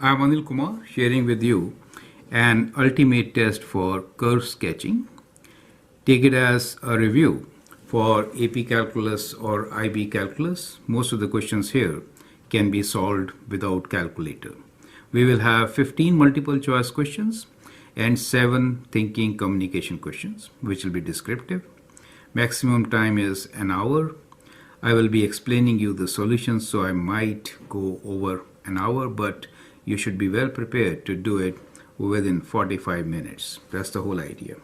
I'm Anil Kumar sharing with you an ultimate test for curve sketching. Take it as a review for AP Calculus or IB Calculus. Most of the questions here can be solved without calculator. We will have 15 multiple choice questions and 7 thinking communication questions, which will be descriptive. Maximum time is an hour. I will be explaining you the solutions, so I might go over an hour, but you should be well prepared to do it within 45 minutes. That's the whole idea.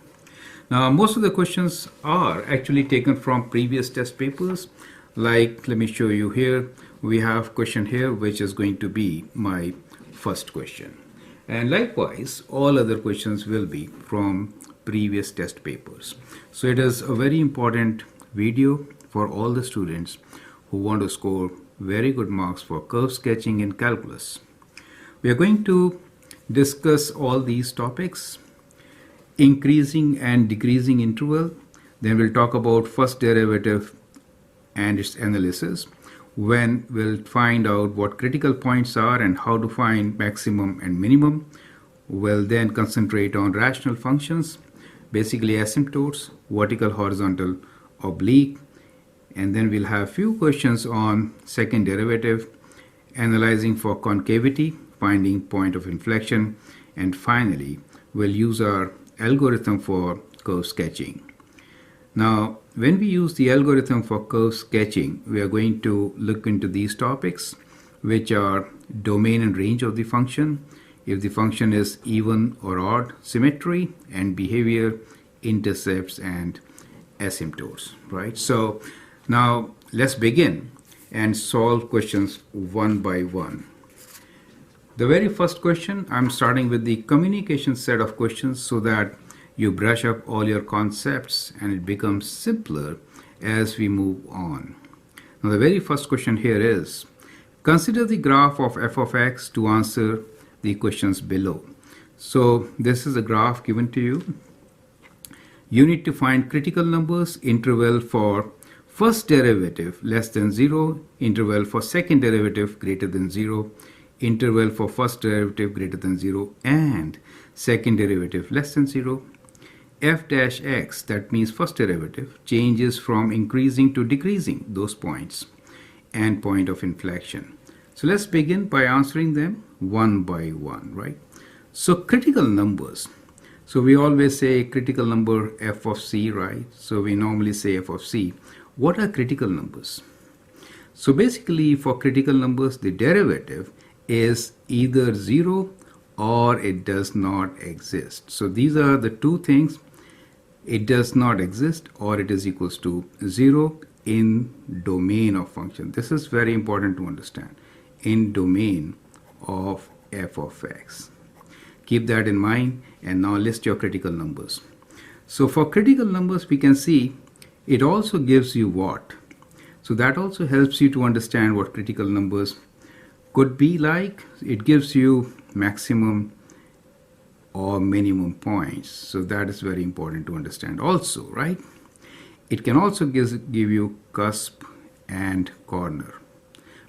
Now, most of the questions are actually taken from previous test papers. Like, let me show you here. We have question here, which is going to be my first question. And likewise, all other questions will be from previous test papers. So it is a very important video for all the students who want to score very good marks for curve sketching in calculus. We are going to discuss all these topics: increasing and decreasing interval. Then we'll talk about first derivative and its analysis. When we'll find out what critical points are and how to find maximum and minimum. We'll then concentrate on rational functions, basically asymptotes, vertical, horizontal, oblique. And then we'll have few questions on second derivative, analyzing for concavity, finding point of inflection, and finally we'll use our algorithm for curve sketching. Now, when we use the algorithm for curve sketching, we are going to look into these topics, which are domain and range of the function, if the function is even or odd, symmetry and behavior, intercepts and asymptotes, right? So now let's begin and solve questions one by one. The very first question, I'm starting with the communication set of questions so that you brush up all your concepts and it becomes simpler as we move on. Now the very first question here is, consider the graph of f of x to answer the questions below. So this is a graph given to you. You need to find critical numbers, interval for first derivative less than 0, interval for second derivative greater than 0, interval for first derivative greater than 0, and second derivative less than 0. F dash x, that means first derivative, changes from increasing to decreasing those points, and point of inflection. So let's begin by answering them one by one, right? So critical numbers. So we always say critical number f of c, right? So we normally say f of c. What are critical numbers? So basically for critical numbers, the derivative is either 0 or it does not exist. So these are the two things. It does not exist or it is equals to 0 in domain of function. This is very important to understand. In domain of f of x. Keep that in mind and now list your critical numbers. So for critical numbers, we can see it also gives you what? So that also helps you to understand what critical numbers could be like. It gives you maximum or minimum points. So that is very important to understand also, right? It can also give you cusp and corner,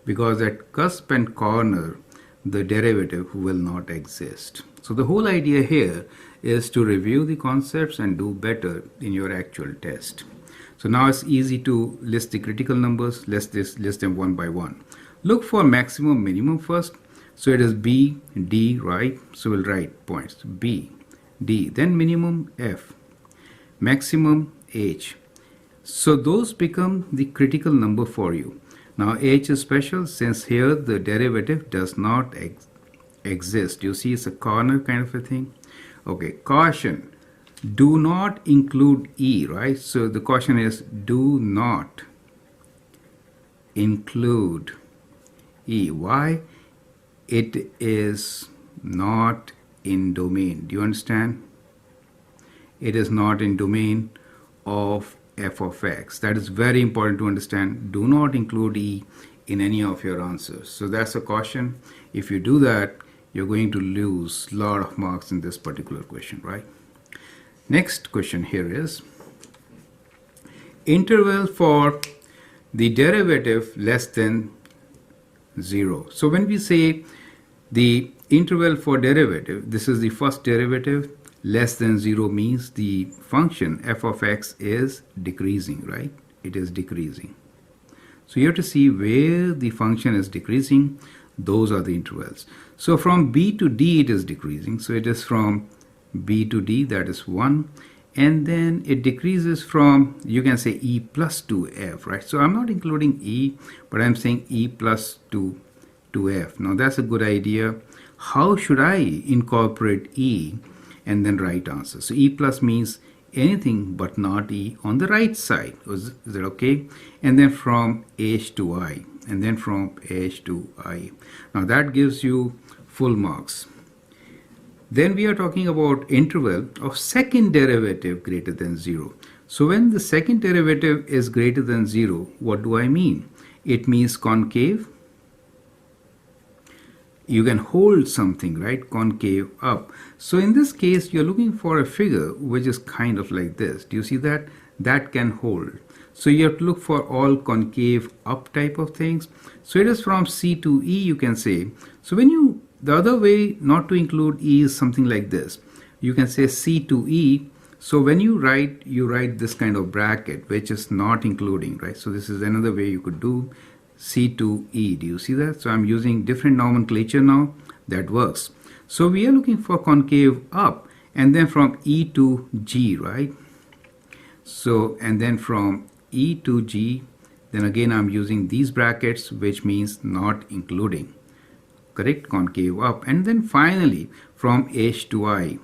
because at cusp and corner, the derivative will not exist. So the whole idea here is to review the concepts and do better in your actual test. So now it's easy to list the critical numbers. Let's list them one by one. Look for maximum, minimum first. So it is B, D, right? So we'll write points B, D, then minimum F, maximum H. So those become the critical number for you. Now H is special since here the derivative does not exist. You see it's a corner kind of a thing. Okay, caution, do not include E, right? So the caution is do not include E. Why? It is not in domain. Do you understand? It is not in domain of f of x. That is very important to understand. Do not include E in any of your answers. So that's a caution. If you do that, you're going to lose a lot of marks in this particular question, right? Next question here is interval for the derivative less than 0. So when we say the interval for derivative, this is the first derivative, less than 0 means the function f of x is decreasing, right? It is decreasing. So you have to see where the function is decreasing. Those are the intervals. So from b to d it is decreasing. So it is from b to d, that is 1. And then it decreases from, you can say e plus to f, right? So I'm not including e, but I'm saying e plus to f. Now that's a good idea. How should I incorporate e and then write answer? So e plus means anything but not e on the right side. Is that okay? And then from h to I, and then from h to I. Now that gives you full marks. Then we are talking about interval of second derivative greater than 0. So when the second derivative is greater than 0, what do I mean? It means concave. You can hold something, right? Concave up. So in this case, you're looking for a figure which is kind of like this. Do you see that? That can hold. So you have to look for all concave up type of things. So it is from C to E, you can say. So when you, the other way not to include E is something like this. You can say C to E. So when you write this kind of bracket, which is not including, right? So this is another way you could do C to E. Do you see that? So I'm using different nomenclature now. That works. So we are looking for concave up, and then from E to G, right? So, and then from E to G, then again I'm using these brackets, which means not including. Correct? Concave up. And then finally from H to I.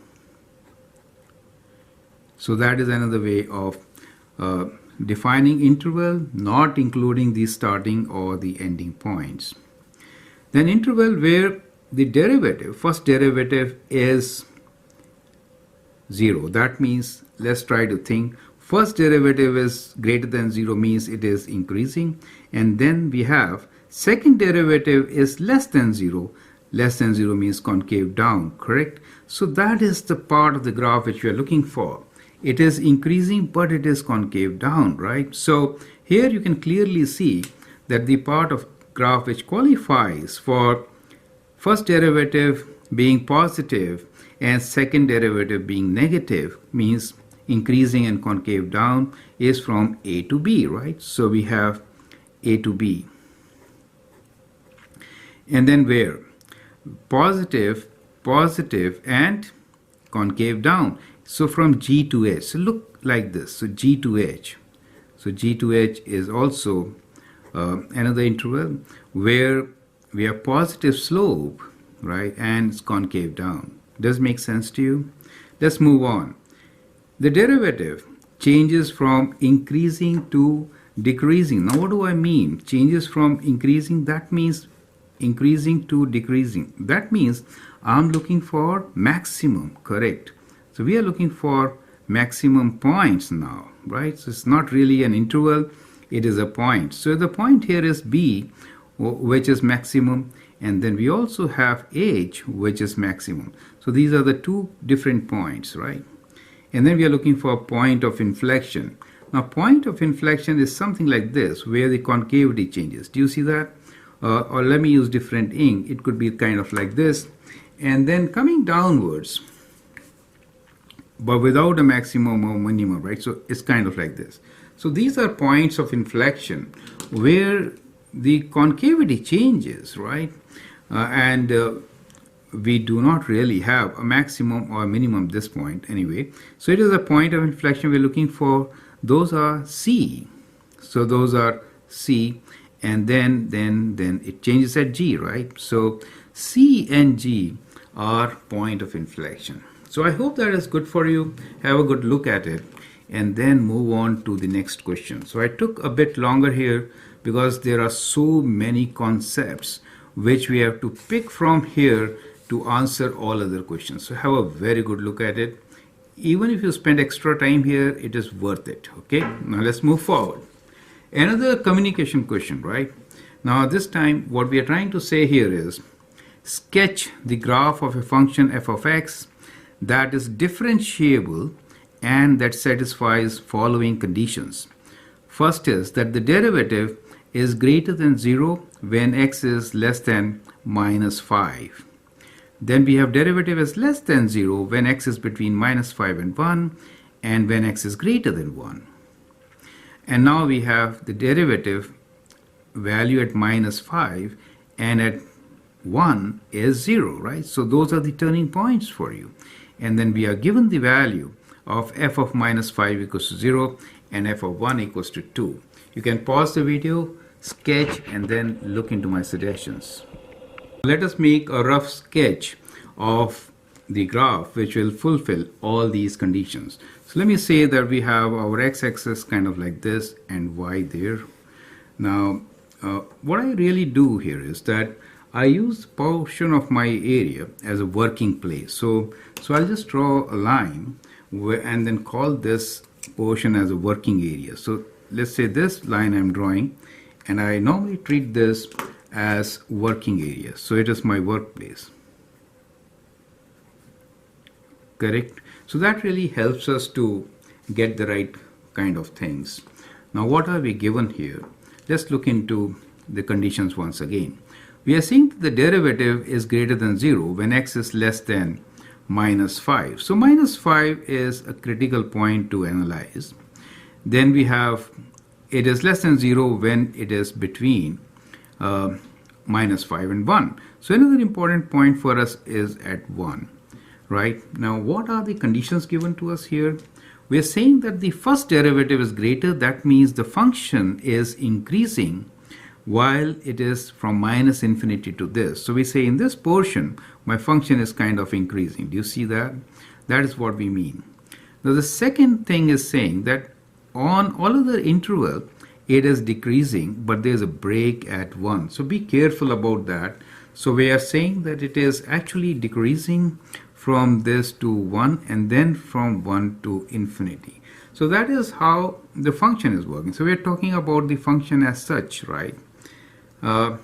So that is another way of defining interval, not including the starting or the ending points. Then interval where the derivative, first derivative is 0. That means, let's try to think, first derivative is greater than 0 means it is increasing. And then we have second derivative is less than 0. Less than 0 means concave down, correct? So that is the part of the graph which we are looking for. It is increasing, but it is concave down, right? So here you can clearly see that the part of graph which qualifies for first derivative being positive and second derivative being negative means increasing and concave down is from A to B, right? So we have A to B. And then where? Positive, positive, and concave down. So from G to H. So look like this. So G to H. So G to H is also another interval where we have positive slope, right? And it's concave down. Does make sense to you? Let's move on. The derivative changes from increasing to decreasing. Now what do I mean? Changes from increasing, that means increasing to decreasing. That means I'm looking for maximum, correct? So we are looking for maximum points now, right? So it's not really an interval, it is a point. So the point here is B, which is maximum, and then we also have H, which is maximum. So these are the two different points, right? And then we are looking for a point of inflection. Now point of inflection is something like this, where the concavity changes. Do you see that? Or let me use different ink. It could be kind of like this. And then coming downwards, but without a maximum or minimum, right? So it's kind of like this. So these are points of inflection where the concavity changes, right? We do not really have a maximum or a minimum at this point anyway. So it is a point of inflection we're looking for. Those are C. So those are C, and then it changes at G, right? So C and G are point of inflection. So I hope that is good for you. Have a good look at it and then move on to the next question. So I took a bit longer here because there are so many concepts which we have to pick from here to answer all other questions. So have a very good look at it. Even if you spend extra time here, it is worth it. Okay, now let's move forward. Another communication question, right? Now this time what we are trying to say here is sketch the graph of a function f of x that is differentiable and that satisfies following conditions. First is that the derivative is greater than 0 when x is less than -5. Then we have derivative is less than 0 when x is between -5 and 1 and when x is greater than 1. And now we have the derivative value at -5 and at 1 is 0, right? So those are the turning points for you. And then we are given the value of f of -5 equals to 0 and f of 1 equals to 2. You can pause the video, sketch, and then look into my suggestions. Let us make a rough sketch of the graph which will fulfill all these conditions. So let me say that we have our x-axis kind of like this and y there. Now, what I really do here is that I use portion of my area as a working place. So I'll just draw a line and then call this portion as a working area. So let's say this line I'm drawing, and I normally treat this as working area. So it is my workplace. Correct? So that really helps us to get the right kind of things. Now what are we given here? Let's look into the conditions once again. We are saying that the derivative is greater than 0 when x is less than -5. So -5 is a critical point to analyze. Then we have it is less than 0 when it is between -5 and 1. So another important point for us is at 1. Right? Now what are the conditions given to us here? We are saying that the first derivative is greater. That means the function is increasing while it is from -infinity to this. So we say in this portion, my function is kind of increasing. Do you see that? That is what we mean. Now the second thing is saying that on all other interval, it is decreasing, but there's a break at 1. So be careful about that. So we are saying that it is actually decreasing from this to 1 and then from 1 to infinity. So that is how the function is working. So we are talking about the function as such, right?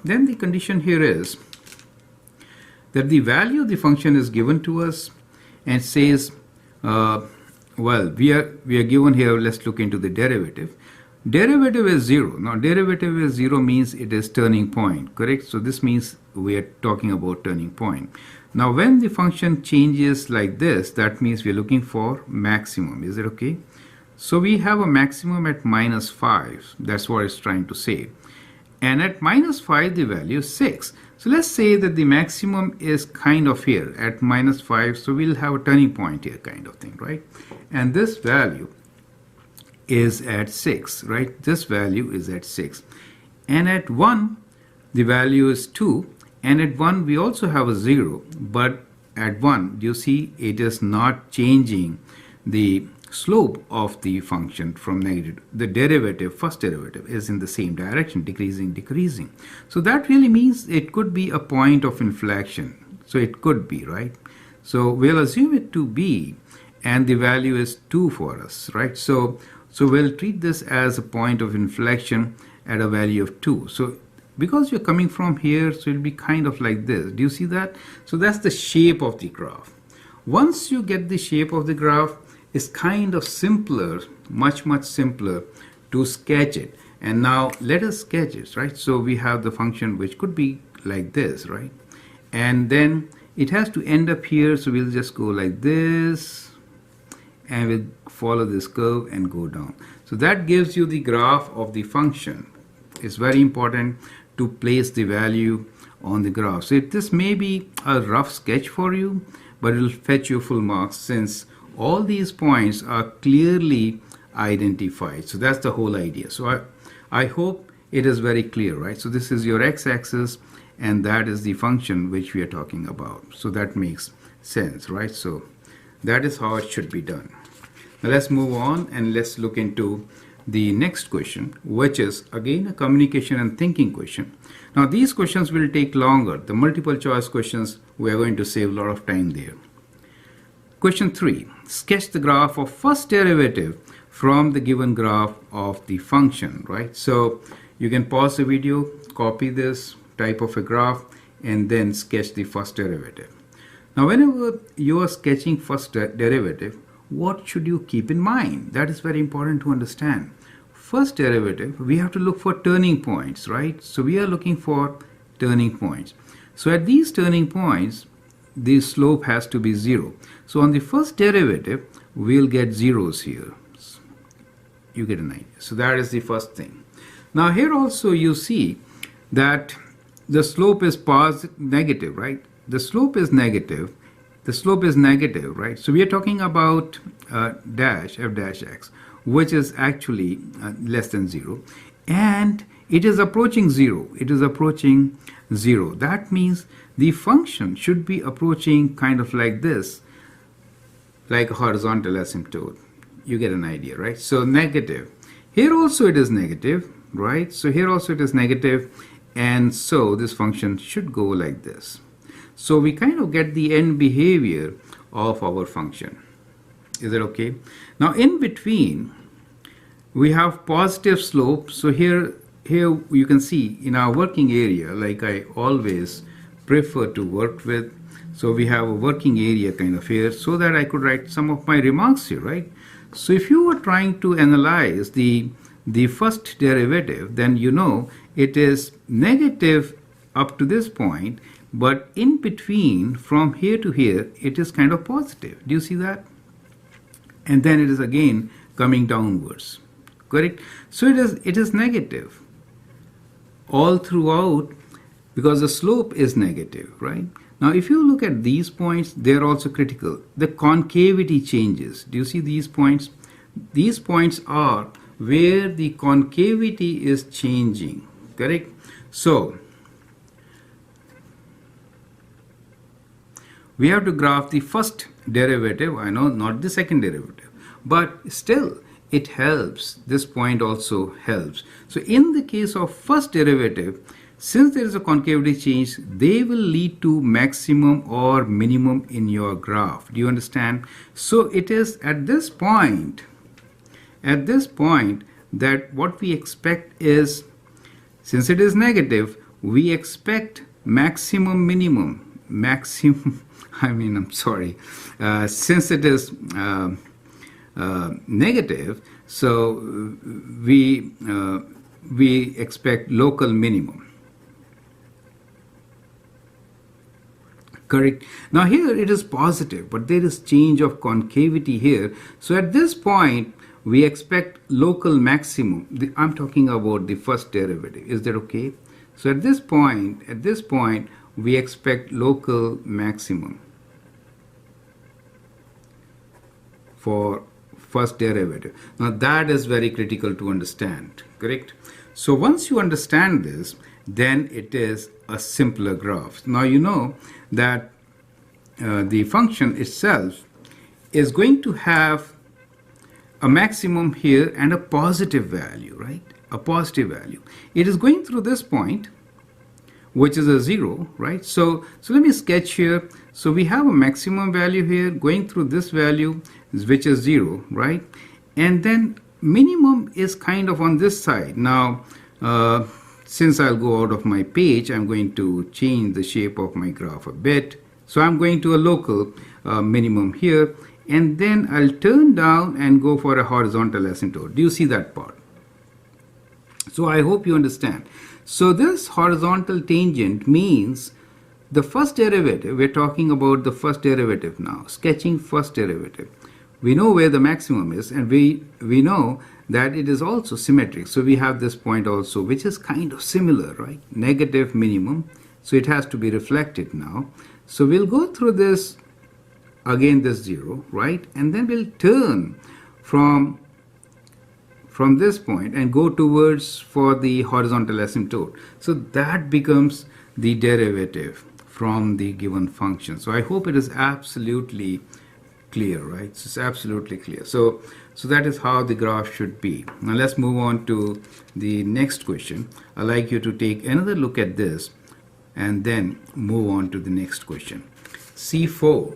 Then the condition here is that the value of the function is given to us and says, well, we are given here, let's look into the derivative. Derivative is 0. Now derivative is 0 means it is turning point, correct? So this means we are talking about turning point. Now when the function changes like this, that means we are looking for maximum. Is it okay? So we have a maximum at -5. That's what it's trying to say. And at -5 the value is 6. So let's say that the maximum is kind of here at -5. So we'll have a turning point here kind of thing, right? And this value is at 6, right? This value is at 6. And at 1 the value is 2. And at 1 we also have a 0. But at 1, do you see it is not changing the slope of the function from negative. The derivative, first derivative, is in the same direction, decreasing, decreasing. So that really means it could be a point of inflection. So it could be, right? So we'll assume it to be, and the value is 2 for us, right? So we'll treat this as a point of inflection at a value of 2. So because you're coming from here, so it'll be kind of like this. Do you see that? So that's the shape of the graph. Once you get the shape of the graph, it's kind of simpler, much simpler to sketch it. And now let us sketch it, right? So we have the function which could be like this, right? And then it has to end up here, so we'll just go like this and we'll follow this curve and go down. So that gives you the graph of the function. It's very important to place the value on the graph. So this may be a rough sketch for you, but it will fetch you full marks since all these points are clearly identified. So that's the whole idea. So I hope it is very clear, right? So this is your x-axis and that is the function which we are talking about. So that makes sense, right? So that is how it should be done. Now let's move on and let's look into the next question, which is again a communication and thinking question. Now these questions will take longer. The multiple choice questions, we are going to save a lot of time there. Question 3. Sketch the graph of first derivative from the given graph of the function, right? So you can pause the video, copy this type of a graph, and then sketch the first derivative. Now whenever you are sketching first derivative, what should you keep in mind? That is very important to understand. First derivative, we have to look for turning points, right? So we are looking for turning points. So at these turning points, the slope has to be 0. So on the first derivative, we'll get zeros here. You get an idea. So that is the first thing. Now here also you see that the slope is negative, right? The slope is negative. The slope is negative, right? So we are talking about dash f dash x, which is actually less than 0. And it is approaching 0. It is approaching 0. That means the function should be approaching kind of like this, like a horizontal asymptote. You get an idea, right? So negative. Here also it is negative, right? So here also it is negative, and so this function should go like this. So we kind of get the end behavior of our function. Is that okay? Now in between, we have positive slope. So here you can see in our working area, like I always prefer to work with. So we have a working area kind of here, so that I could write some of my remarks here, right? So if you were trying to analyze the first derivative, then you know it is negative up to this point, but in between from here to here, it is kind of positive. Do you see that? And then it is again coming downwards, correct? So it is negative all throughout because the slope is negative, right? Now if you look at these points, they are also critical. The concavity changes. Do you see these points? These points are where the concavity is changing, correct? So we have to graph the first derivative. I know, not the second derivative, but still it helps. This point also helps. So in the case of first derivative, since there is a concavity change, they will lead to maximum or minimum in your graph. Do you understand? So it is at this point that what we expect is, since it is negative, we expect maximum, minimum, maximum. I'm sorry. Since it is negative, so we expect local minimum. Correct. Now here it is positive, but there is change of concavity here. So at this point, we expect local maximum. I'm talking about the first derivative. Is that okay? So at this point, we expect local maximum for first derivative. Now that is very critical to understand, correct? So once you understand this, then it is a simpler graph. Now you know that the function itself is going to have a maximum here and a positive value, right? A positive value. It is going through this point, which is a 0, right? So let me sketch here. So we have a maximum value here going through this value, which is 0, right? And then minimum is kind of on this side. Now, since I'll go out of my page, I'm going to change the shape of my graph a bit. So I'm going to a local minimum here, and then I'll turn down and go for a horizontal asymptote. Do you see that part? So I hope you understand. So this horizontal tangent means the first derivative. We're talking about the first derivative now, sketching first derivative. We know where the maximum is, and we know that it is also symmetric. So we have this point also, which is kind of similar, right? Negative minimum. So it has to be reflected now. So we'll go through this, again this 0, right? And then we'll turn from this point and go towards for the horizontal asymptote. So that becomes the derivative from the given function. So I hope it is absolutely clear, right? So it's absolutely clear. So that is how the graph should be. Now let's move on to the next question. I'd like you to take another look at this and then move on to the next question. C4.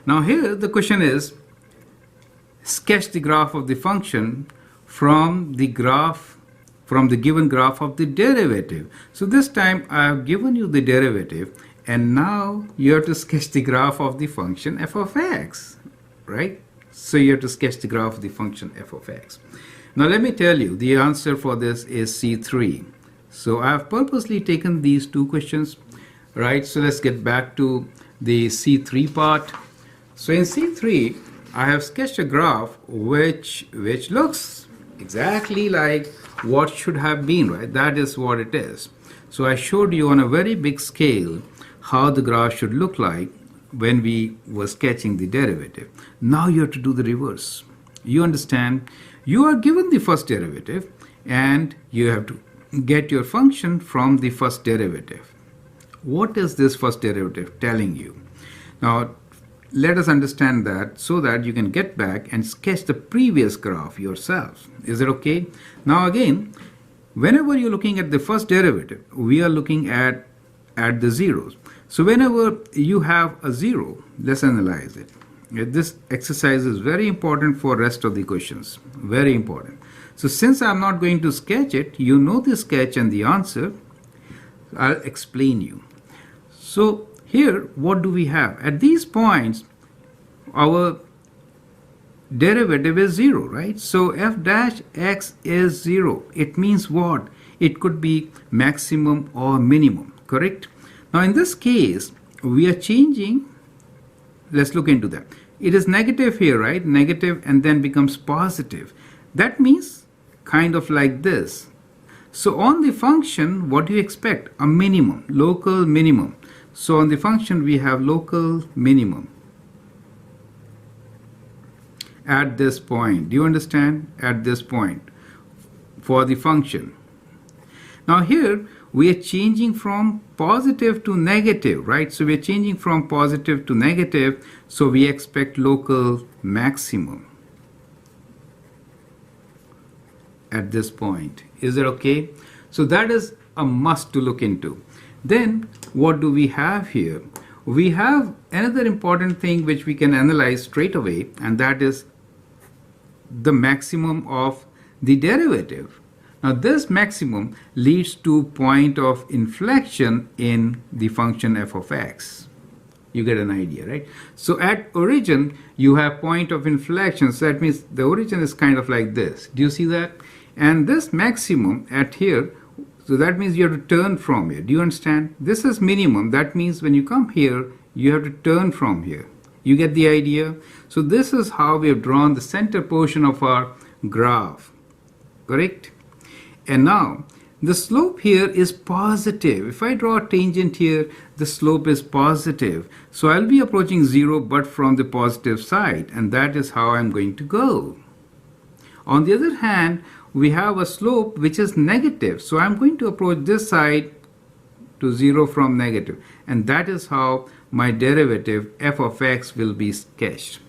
Now here the question is, sketch the graph of the function from the given graph of the derivative. So this time I have given you the derivative, and now you have to sketch the graph of the function f of x, right? So you have to sketch the graph of the function f of x. Now let me tell you, the answer for this is C3. So I have purposely taken these two questions. right? So let's get back to the C3 part. So in C3, I have sketched a graph which looks exactly like what should have been, right? That is what it is. So I showed you on a very big scale how the graph should look like when we were sketching the derivative. Now you have to do the reverse. You understand? You are given the first derivative and you have to get your function from the first derivative. What is this first derivative telling you? Now, let us understand that so that you can get back and sketch the previous graph yourself. Is it okay? Now again, whenever you're looking at the first derivative, we are looking at the zeros. So whenever you have a zero, let's analyze it. This exercise is very important for rest of the questions. Very important. So since I'm not going to sketch it, you know the sketch and the answer. I'll explain you. So here, what do we have? At these points, our derivative is 0, right? So f dash x is 0. It means what? It could be maximum or minimum, correct? Now in this case, we are changing. Let's look into that. It is negative here, right? Negative and then becomes positive. That means kind of like this. So on the function, what do you expect? A minimum, local minimum. So on the function, we have local minimum at this point. Do you understand? At this point for the function. Now here, we are changing from positive to negative, right? So we are changing from positive to negative. So we expect local maximum at this point. Is it okay? So that is a must to look into. Then what do we have here? We have another important thing which we can analyze straight away, and that is the maximum of the derivative. Now this maximum leads to point of inflection in the function f of x. You get an idea, right? So at origin, you have point of inflection. So that means the origin is kind of like this. Do you see that? And this maximum at here, so that means you have to turn from here. Do you understand? This is minimum. That means when you come here, you have to turn from here. You get the idea? So this is how we have drawn the center portion of our graph. Correct? And now, the slope here is positive. If I draw a tangent here, the slope is positive. So I'll be approaching 0 but from the positive side. And that is how I'm going to go. On the other hand, we have a slope which is negative. So I'm going to approach this side to 0 from negative. And that is how my derivative f of x will be sketched.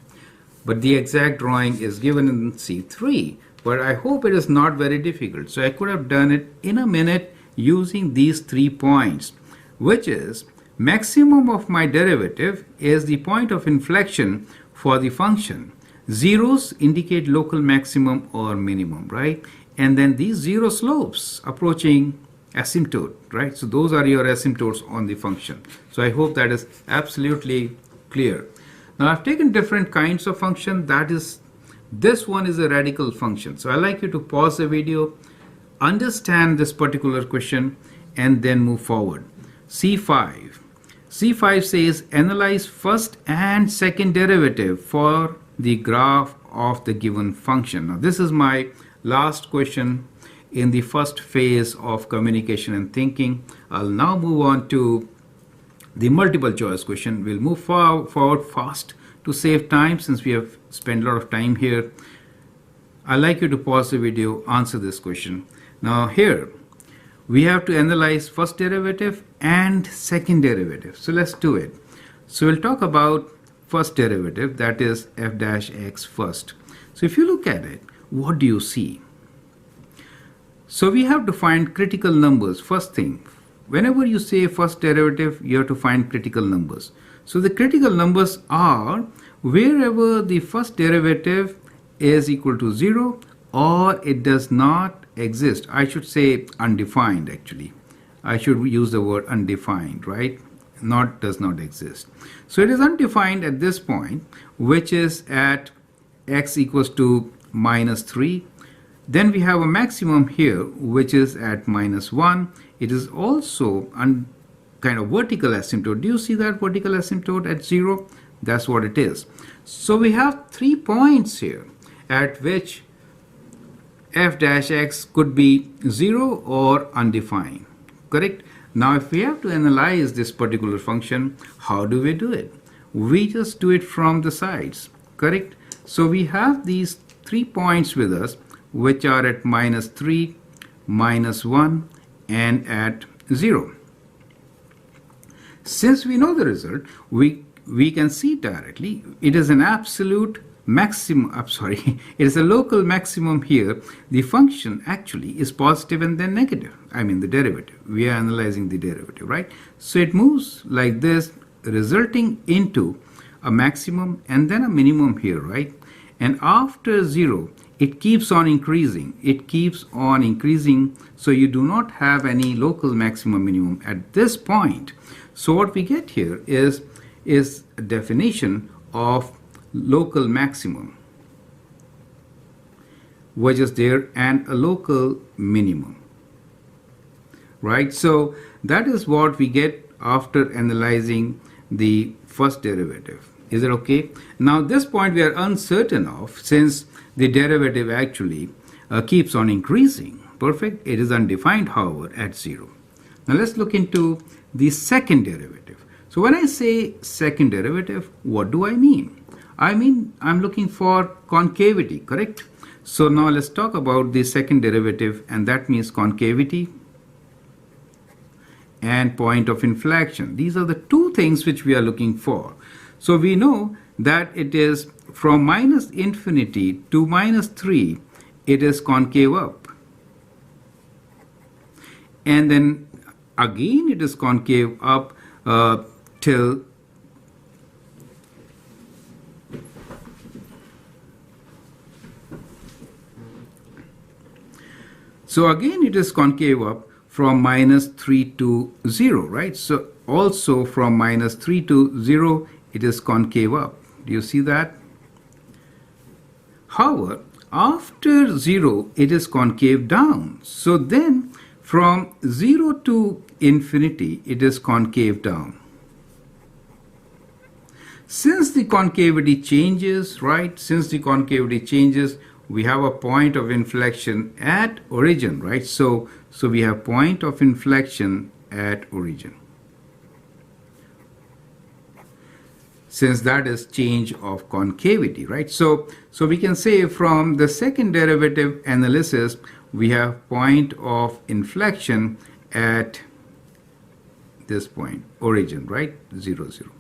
But the exact drawing is given in C3. But I hope it is not very difficult. So I could have done it in a minute using these 3 points, which is maximum of my derivative is the point of inflection for the function. Zeros indicate local maximum or minimum, right? And then these 0 slopes approaching asymptote, right? So those are your asymptotes on the function. So I hope that is absolutely clear. Now I've taken different kinds of function. This one is a radical function. So I'd like you to pause the video, understand this particular question, and then move forward. C5. C5 says analyze first and second derivative for the graph of the given function. Now this is my last question in the first phase of communication and thinking. I'll now move on to the multiple choice question. We'll move forward fast to save time since we have spent a lot of time here. I'd like you to pause the video, answer this question. Now here, we have to analyze first derivative and second derivative. So let's do it. So we'll talk about first derivative, that is f dash x first. So if you look at it, what do you see? So we have to find critical numbers. First thing, whenever you say first derivative, you have to find critical numbers. So the critical numbers are wherever the first derivative is equal to 0 or it does not exist. I should say undefined actually. I should use the word undefined, right? Does not exist. So it is undefined at this point, which is at x equals to -3. Then we have a maximum here, which is at -1. It is also kind of vertical asymptote. Do you see that vertical asymptote at 0? That's what it is. So we have 3 points here at which f dash x could be 0 or undefined. Correct? Now if we have to analyze this particular function, how do we do it? We just do it from the sides. Correct? So we have these 3 points with us, which are at -3, -1, and at 0. Since we know the result, we can see directly it is an absolute maximum. It is a local maximum here. The function actually is positive and then negative. I mean the derivative. We are analyzing the derivative, right? So it moves like this, resulting into a maximum and then a minimum here, right? And after 0, it keeps on increasing. It keeps on increasing, so you do not have any local maximum minimum at this point. So what we get here is a definition of local maximum, which is there, and a local minimum, right? So that is what we get after analyzing the first derivative. Is it okay? Now this point we are uncertain of, since the derivative actually keeps on increasing. Perfect. It is undefined, however, at 0. Now let's look into the second derivative. So when I say second derivative, what do I mean? I mean I'm looking for concavity, correct? So now let's talk about the second derivative, and that means concavity and point of inflection. These are the two things which we are looking for. So we know that it is from -infinity to -3, it is concave up. And then again it is concave up till so again it is concave up from -3 to 0, right? So also from -3 to 0 it is concave up. Do you see that? However, after 0 it is concave down. So then from 0 to infinity it is concave down. Since the concavity changes, right? Since the concavity changes, we have a point of inflection at origin, right? So we have point of inflection at origin, since that is change of concavity, right? So we can say from the second derivative analysis, we have point of inflection at this point, origin, right? 0, 0.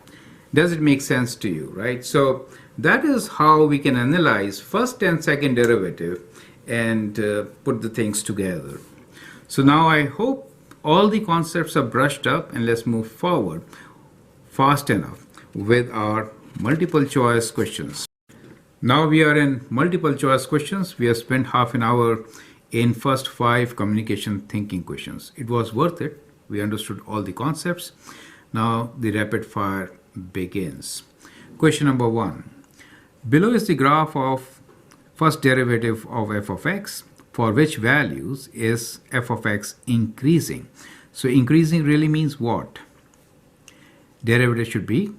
Does it make sense to you, right? So that is how we can analyze first and second derivative and put the things together. So now I hope all the concepts are brushed up, and let's move forward fast enough with our multiple choice questions. Now we are in multiple choice questions. We have spent half an hour in first 5 communication thinking questions. It was worth it. We understood all the concepts. Now the rapid fire begins. Question number 1. Below is the graph of first derivative of f of x, for which values is f of x increasing. So increasing really means what? Derivative should be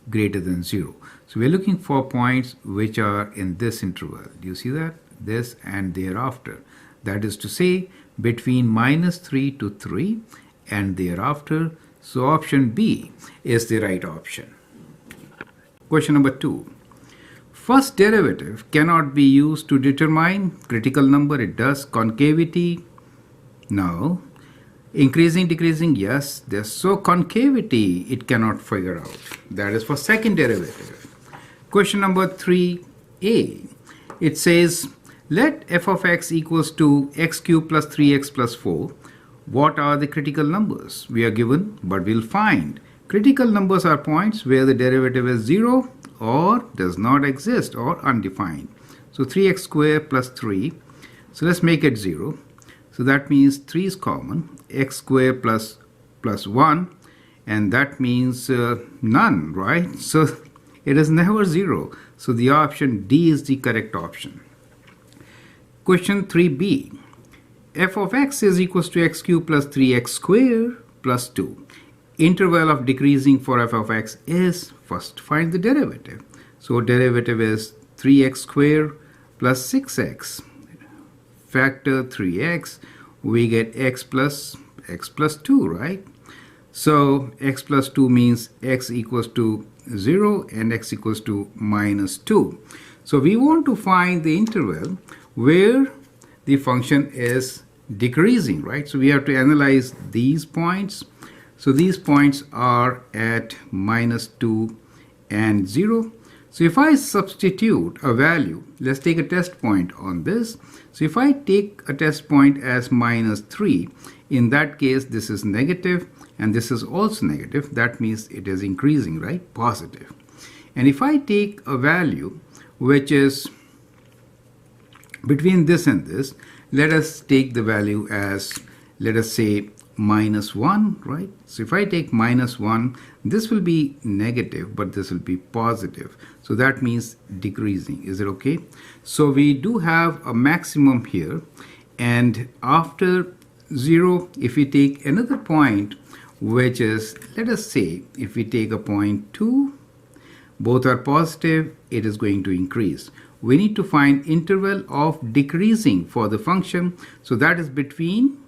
greater than 0. So we're looking for points which are in this interval. Do you see that? This and thereafter. That is to say, between -3 to 3 and thereafter. So option B is the right option. Question number 2. First derivative cannot be used to determine critical number. It does. Concavity? No. Increasing, decreasing? Yes. So concavity it cannot figure out. That is for second derivative. Question number 3a. It says, let f of x equals to x cubed plus 3x plus 4. What are the critical numbers? We are given, but we'll find. Critical numbers are points where the derivative is 0 or does not exist or undefined. So 3x squared plus 3. So let's make it 0. So that means 3 is common. X squared plus 1. And that means none, right? So it is never 0. So the option D is the correct option. Question 3b. F of x is equals to x cubed plus 3x squared plus 2. interval of decreasing for f of x is first find the derivative. So derivative is 3x squared plus 6x. Factor 3x, we get x plus 2, right? So x plus 2 means x equals to 0 and x equals to minus 2. So we want to find the interval where the function is decreasing, right? So we have to analyze these points. So these points are at minus 2 and 0. So if I substitute a value, let's take a test point on this. So if I take a test point as minus 3, in that case this is negative and this is also negative. That means it is increasing, right? Positive. And if I take a value which is between this and this, let us take the value as, let us say, minus 1, right? So if I take minus 1, this will be negative, but this will be positive. So that means decreasing. Is it okay? So we do have a maximum here. And after 0, if we take another point, which is, let us say, if we take a point 2, both are positive, it is going to increase. We need to find interval of decreasing for the function. So that is between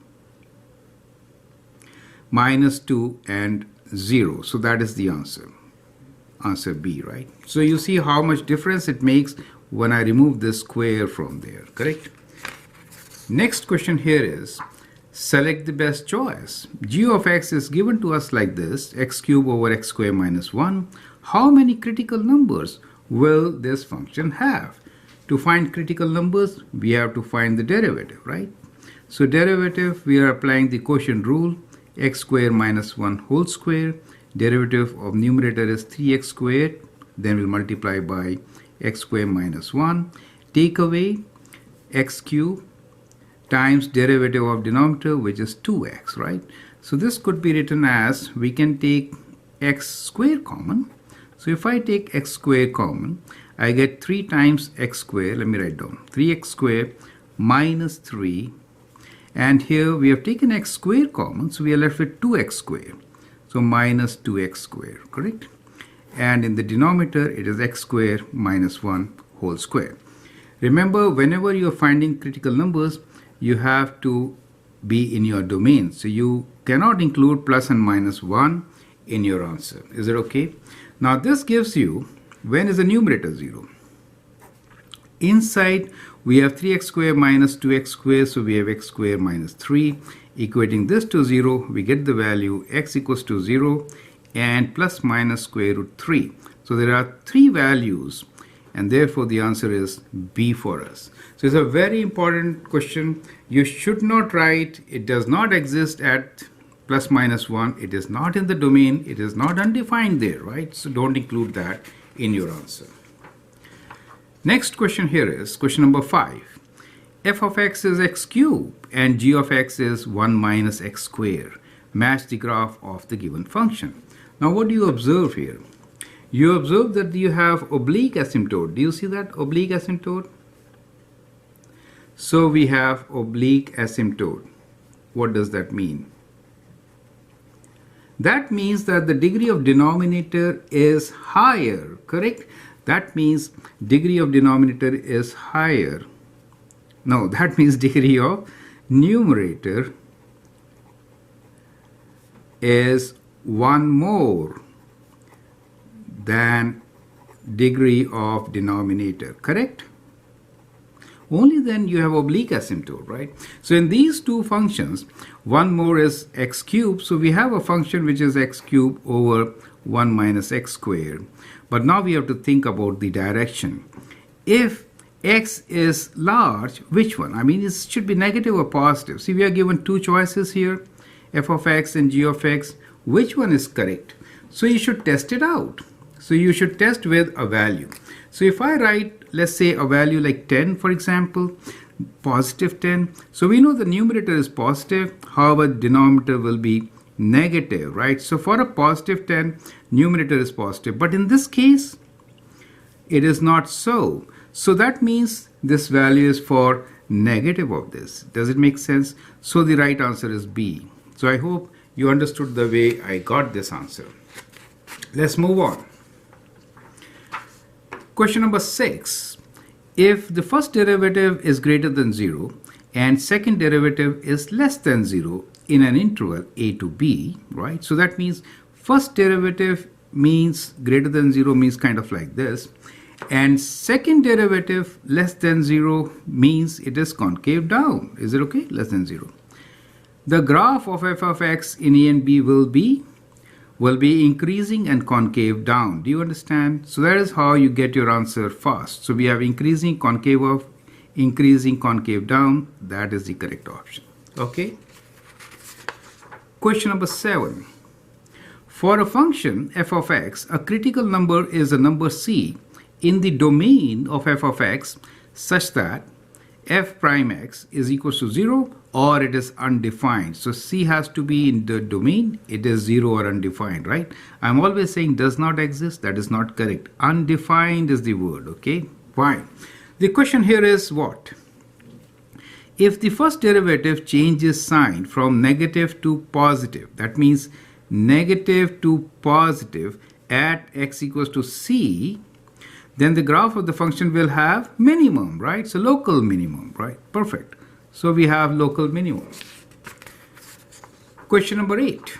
minus 2 and 0. So that is the answer. Answer B, right? So you see how much difference it makes when I remove this square from there, correct? Next question here is, select the best choice. G of x is given to us like this, x cubed over x squared minus 1. How many critical numbers will this function have? To find critical numbers, we have to find the derivative, right? So derivative, we are applying the quotient rule, x squared minus 1 whole square. Derivative of numerator is 3x squared. Then we'll multiply by x squared minus 1. Take away x cubed times derivative of denominator, which is 2x, right? So this could be written as, we can take x squared common. So if I take x squared common, I get 3 times x squared. Let me write down 3x squared minus 3. And here we have taken x squared common, so we are left with 2x squared. So minus 2x squared, correct? And in the denominator, it is x squared minus 1 whole square. Remember, whenever you are finding critical numbers, you have to be in your domain. So you cannot include plus and minus 1 in your answer. Is it okay? Now this gives you, when is the numerator 0? Inside, we have 3x squared minus 2x squared, so we have x squared minus 3. Equating this to 0, we get the value x equals to 0 and plus minus square root 3. So there are 3 values, and therefore the answer is B for us. So it's a very important question. You should not write, it does not exist at plus minus 1. It is not in the domain. It is not undefined there, right? So don't include that in your answer. Next question here is question number 5. F of x is x cubed and g of x is 1 minus x squared. Match the graph of the given function. Now what do you observe here? You observe that you have oblique asymptote. Do you see that oblique asymptote? So we have oblique asymptote. What does that mean? That means that the degree of denominator is higher, correct? That means degree of denominator is higher. No, that means degree of numerator is 1 more than degree of denominator, correct? Only then you have oblique asymptote, right? So in these two functions, 1 more is x cubed. So we have a function which is x cubed over 1 minus x squared. But now we have to think about the direction. If x is large, which one? I mean, it should be negative or positive. See, we are given 2 choices here, f of x and g of x. Which one is correct? So you should test it out. So you should test with a value. So if I write, let's say, a value like 10, for example, positive 10. So we know the numerator is positive, however, denominator will be negative, right? So for a positive 10, numerator is positive. But in this case, it is not so. So that means this value is for negative of this. Does it make sense? So the right answer is B. So I hope you understood the way I got this answer. Let's move on. Question number 6. If the first derivative is greater than 0 and second derivative is less than 0 in an interval a to b, right? So that means first derivative means greater than 0 means kind of like this, and second derivative less than 0 means it is concave down. Is it okay? Less than 0. The graph of f of x in a and b will be increasing and concave down. Do you understand? So that is how you get your answer fast. So we have increasing concave up, increasing concave down. That is the correct option. Okay. Question number 7. For a function f of x, a critical number is a number c in the domain of f of x such that f prime x is equals to 0 or it is undefined. So c has to be in the domain, it is 0 or undefined, right? I'm always saying does not exist. That is not correct. Undefined is the word, okay? Fine. The question here is what? If the first derivative changes sign from negative to positive, that means negative to positive at x equals to c, then the graph of the function will have minimum, right? So local minimum, right? Perfect. So we have local minimum. Question number 8.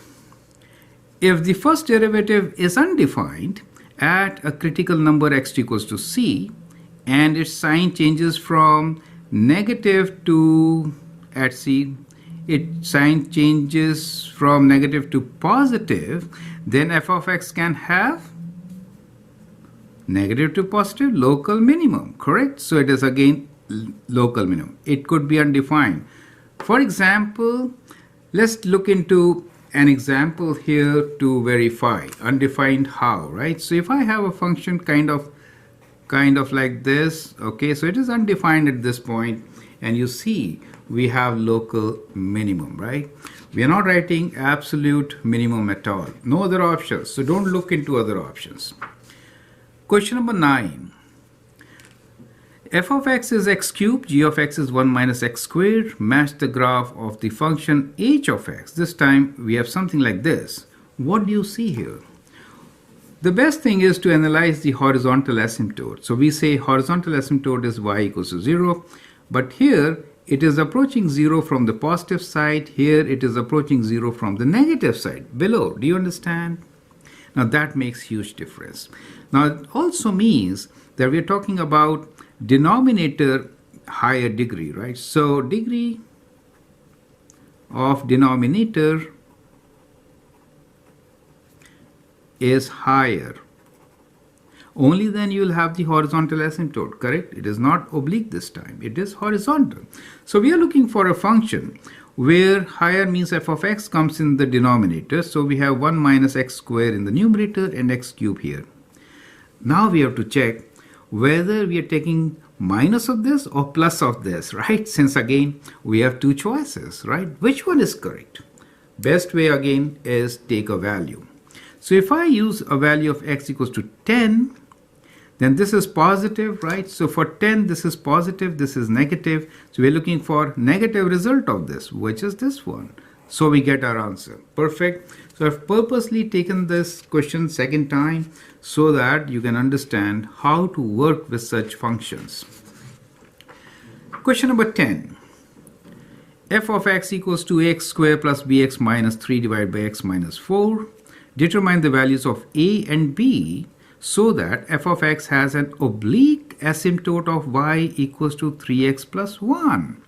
If the first derivative is undefined at a critical number x equals to c and its sign changes from negative to at c, its sign changes from negative to positive, then f of x can have negative to positive local minimum, correct? So it is again local minimum. It could be undefined. For example, let's look into an example here to verify undefined how, right? So if I have a function kind of like this, okay, so it is undefined at this point, and you see we have local minimum, right? We are not writing absolute minimum at all. No other options. So don't look into other options. Question number 9. F of x is x cubed, g of x is 1 minus x squared. Match the graph of the function h of x. This time we have something like this. What do you see here? The best thing is to analyze the horizontal asymptote. So we say horizontal asymptote is y equals to 0, but here it is approaching 0 from the positive side. Here it is approaching 0 from the negative side below. Do you understand? Now that makes huge difference. Now it also means that we are talking about denominator higher degree, right? So degree of denominator is higher. Only then you will have the horizontal asymptote, correct? It is not oblique this time. It is horizontal. So we are looking for a function where higher means f of x comes in the denominator. So we have 1 minus x squared in the numerator and x cubed here. Now we have to check whether we are taking minus of this or plus of this, right? Since again we have two choices, right? Which one is correct? Best way again is take a value. So if I use a value of x equals to 10, then this is positive, right? So for 10, this is positive, this is negative. So we're looking for negative result of this, which is this one. So we get our answer. Perfect. So I've purposely taken this question second time so that you can understand how to work with such functions. Question number 10. F of x equals to x squared plus bx minus 3 divided by x minus 4. Determine the values of a and b so that f of x has an oblique asymptote of y equals to 3x plus 1.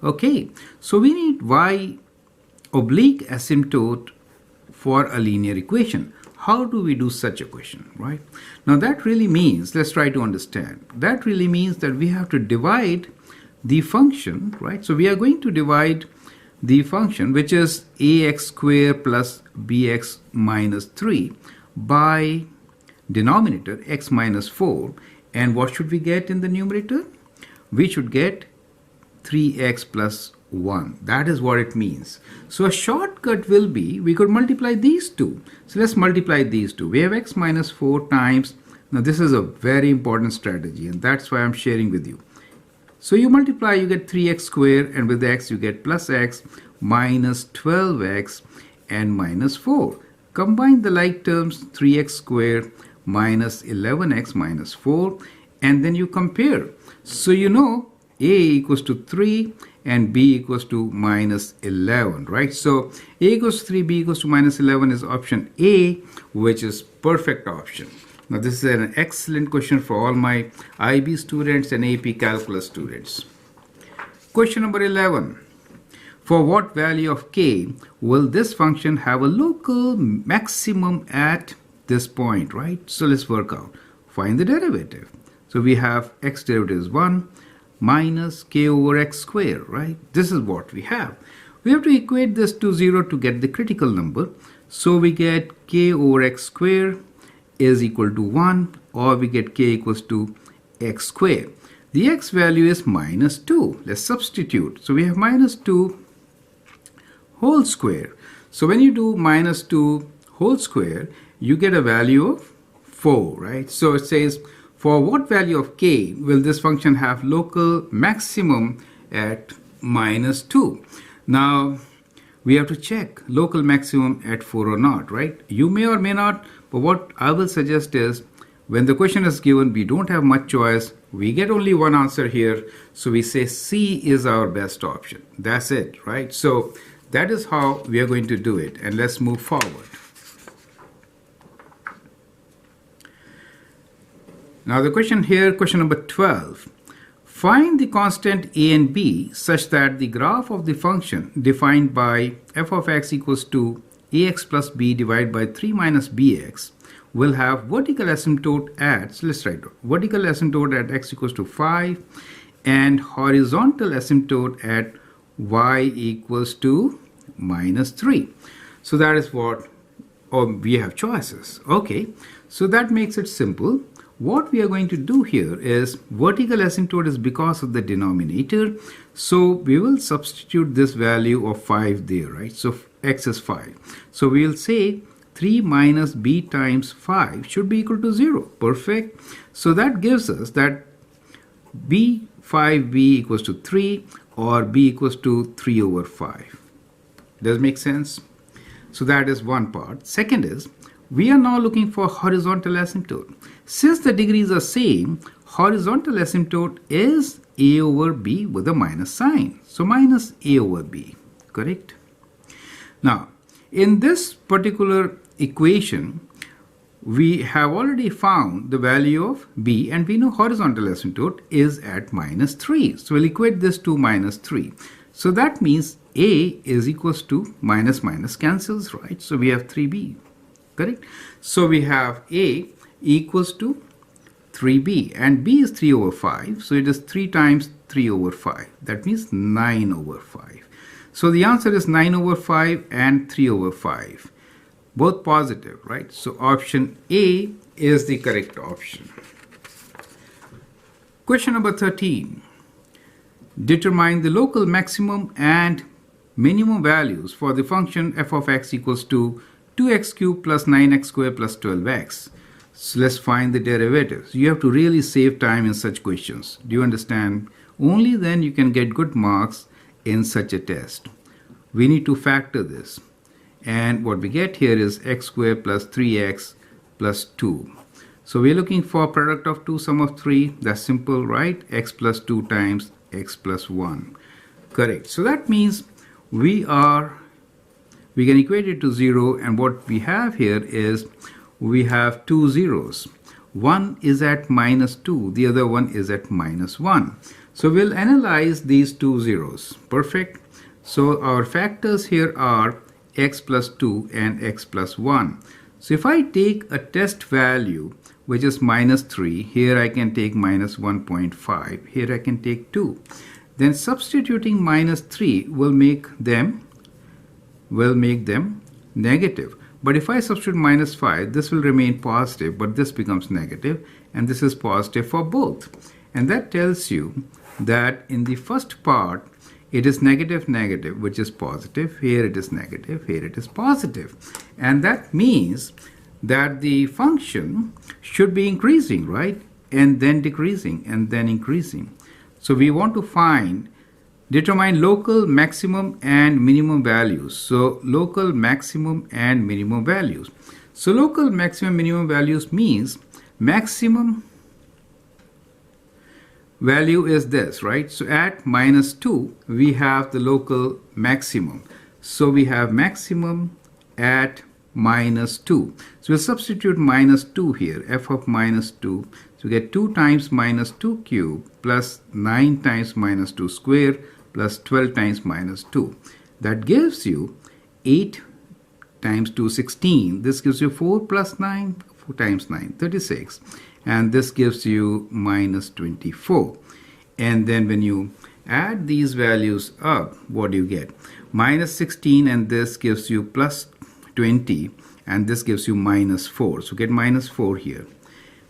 Okay, so we need y oblique asymptote for a linear equation. How do we do such a equation, right? Now that really means, let's try to understand. That really means that we have to divide the function, right? So we are going to divide the function, which is ax squared plus bx minus 3 by denominator x minus 4. And what should we get in the numerator? We should get 3x plus 1. That is what it means. So a shortcut will be, we could multiply these two. So let's multiply these two. We have x minus 4 times, now this is a very important strategy and that's why I'm sharing with you. So you multiply, you get 3x squared, and with x you get plus x minus 12x, and minus 4. Combine the like terms 3x squared minus 11x minus 4, and then you compare. So you know a equals to 3 and b equals to minus 11, right? So a equals to 3, b equals to minus 11 is option A, which is perfect option. Now this is an excellent question for all my IB students and AP Calculus students. Question number 11. For what value of k will this function have a local maximum at this point, right? So let's work out. Find the derivative. So we have x derivative is 1 minus k over x squared, right? This is what we have. We have to equate this to 0 to get the critical number. So we get k over x squared is equal to 1, or we get k equals to x squared. The x value is minus 2. Let's substitute. So we have minus 2 whole square. So when you do minus 2 whole square, you get a value of 4, right? So it says, for what value of k will this function have local maximum at minus 2? Now, we have to check local maximum at 4 or not, right? You may or may not, but what I will suggest is, when the question is given, we don't have much choice. We get only one answer here. So we say C is our best option. That's it, right? So that is how we are going to do it. And let's move forward. Now the question here, question number 12. Find the constant a and b such that the graph of the function defined by f of x equals to ax plus b divided by 3 minus bx will have vertical asymptote at, so let's write vertical asymptote at x equals to 5 and horizontal asymptote at y equals to minus 3. So that is what, or we have choices. Okay, so that makes it simple. What we are going to do here is vertical asymptote is because of the denominator. So we will substitute this value of 5 there, right? So x is 5. So we will say 3 minus b times 5 should be equal to 0. Perfect. So that gives us that b 5b equals to 3 or b equals to 3 over 5. Does it make sense? So that is one part. Second is, we are now looking for horizontal asymptote. Since the degrees are same, horizontal asymptote is a over b with a minus sign. So minus a over b, correct? Now, in this particular equation, we have already found the value of b and we know horizontal asymptote is at minus 3. So we'll equate this to minus 3. So that means a is equals to minus minus cancels, right? So we have 3b, correct? So we have a equals to 3b and b is 3 over 5. So it is 3 times 3 over 5. That means 9 over 5. So the answer is 9 over 5 and 3 over 5. Both positive, right? So option A is the correct option. Question number 13. Determine the local maximum and minimum values for the function f of x equals to 2x cubed plus 9x squared plus 12x. So let's find the derivatives. You have to really save time in such questions. Do you understand? Only then you can get good marks in such a test. We need to factor this. And what we get here is x squared plus 3x plus 2. So we're looking for product of 2 sum of 3. That's simple, right? X plus 2 times x plus 1. Correct. So that means we can equate it to 0, and what we have here is we have two zeros. One is at minus 2, the other one is at minus 1. So we'll analyze these two zeros. Perfect. So our factors here are x plus 2 and x plus 1. So if I take a test value which is minus 3, here I can take minus 1.5, here I can take 2. Then substituting minus 3 will make them negative. But if I substitute minus 5, this will remain positive, but this becomes negative, and this is positive for both. And that tells you that in the first part, it is negative, negative, which is positive. Here it is negative, here it is positive. And that means that the function should be increasing, right? And then decreasing, and then increasing. So we want to find Determine local maximum and minimum values. So local maximum and minimum values. So local maximum minimum values means maximum value is this, right? So at -2, we have the local maximum. So we have maximum at -2. So we'll substitute -2 here, f of -2. So we get 2 times -2 cube plus 9 times -2 square plus 12 times -2. That gives you 8 times 2, 16. This gives you 4 plus 9, 4 times 9, 36. And this gives you -24. And then when you add these values up, what do you get? -16, and this gives you plus 20, and this gives you -4. So get -4 here.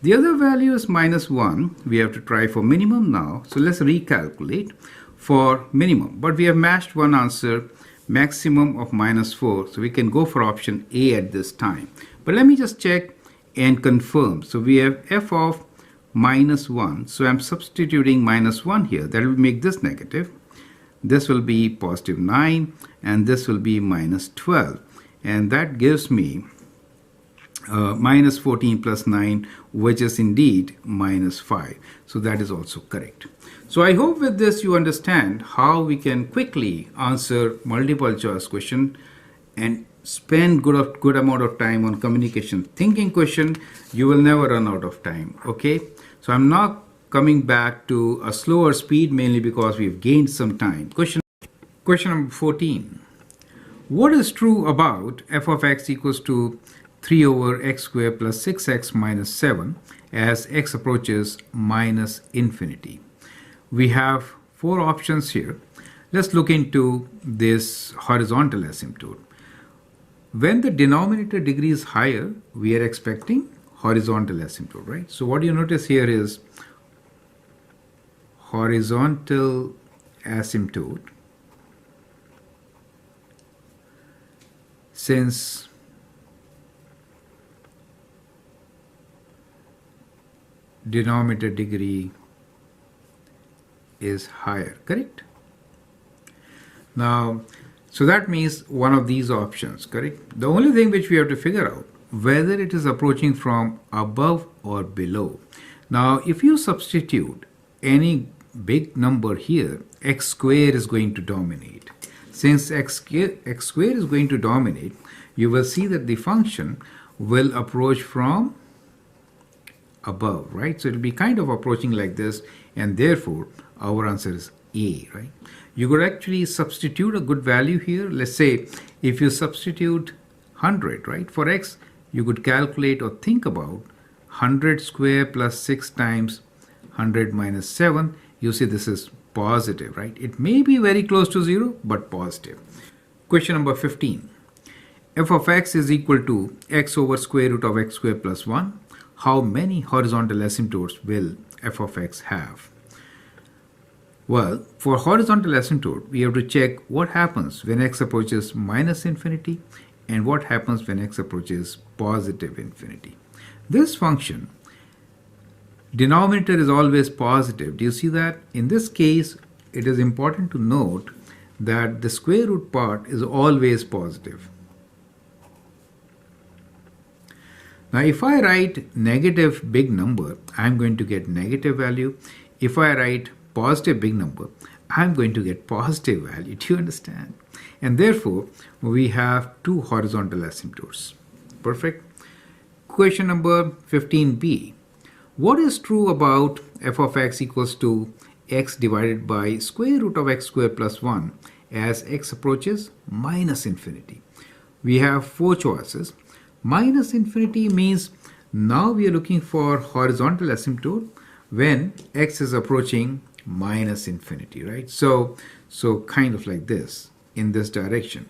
The other value is -1. We have to try for minimum now. So let's recalculate for minimum. But we have matched one answer, maximum of -4. So we can go for option A at this time. But let me just check and confirm. So we have f of -1. So I'm substituting -1 here. That will make this negative. This will be positive 9, and this will be -12. And that gives me -14 plus 9, which is indeed -5. So that is also correct. So I hope with this you understand how we can quickly answer multiple choice question and spend good amount of time on communication thinking question. You will never run out of time. Okay. So I'm now coming back to a slower speed, mainly because we've gained some time. Question number 14. What is true about f of x equals to 3 over x squared plus 6x minus 7 as x approaches minus infinity? We have 4 options here. Let's look into this horizontal asymptote. When the denominator degree is higher, we are expecting horizontal asymptote, right? So what you notice here is horizontal asymptote. Since denominator degree is higher, correct? Now, so that means one of these options, correct? The only thing which we have to figure out whether it is approaching from above or below. Now, if you substitute any big number here, x squared is going to dominate. Since x squared is going to dominate, you will see that the function will approach from above, right? So it will be kind of approaching like this, and therefore our answer is A, right? You could actually substitute a good value here. Let's say if you substitute 100, right, for x, you could calculate or think about 100 square plus 6 times 100 minus 7. You see this is positive, right? It may be very close to 0, but positive. Question number 15. F of x is equal to x over square root of x squared plus 1. How many horizontal asymptotes will f of x have? Well, for horizontal asymptote, we have to check what happens when x approaches minus infinity and what happens when x approaches positive infinity. This function, denominator is always positive. Do you see that? In this case, it is important to note that the square root part is always positive. Now, if I write negative big number, I'm going to get negative value. If I write positive big number, I'm going to get positive value. Do you understand? And therefore, we have 2 horizontal asymptotes. Perfect. Question number 15b. What is true about f of x equals to x divided by square root of x squared plus 1 as x approaches minus infinity? We have 4 choices. Minus infinity means now we are looking for horizontal asymptote when x is approaching minus infinity, right? So kind of like this, in this direction.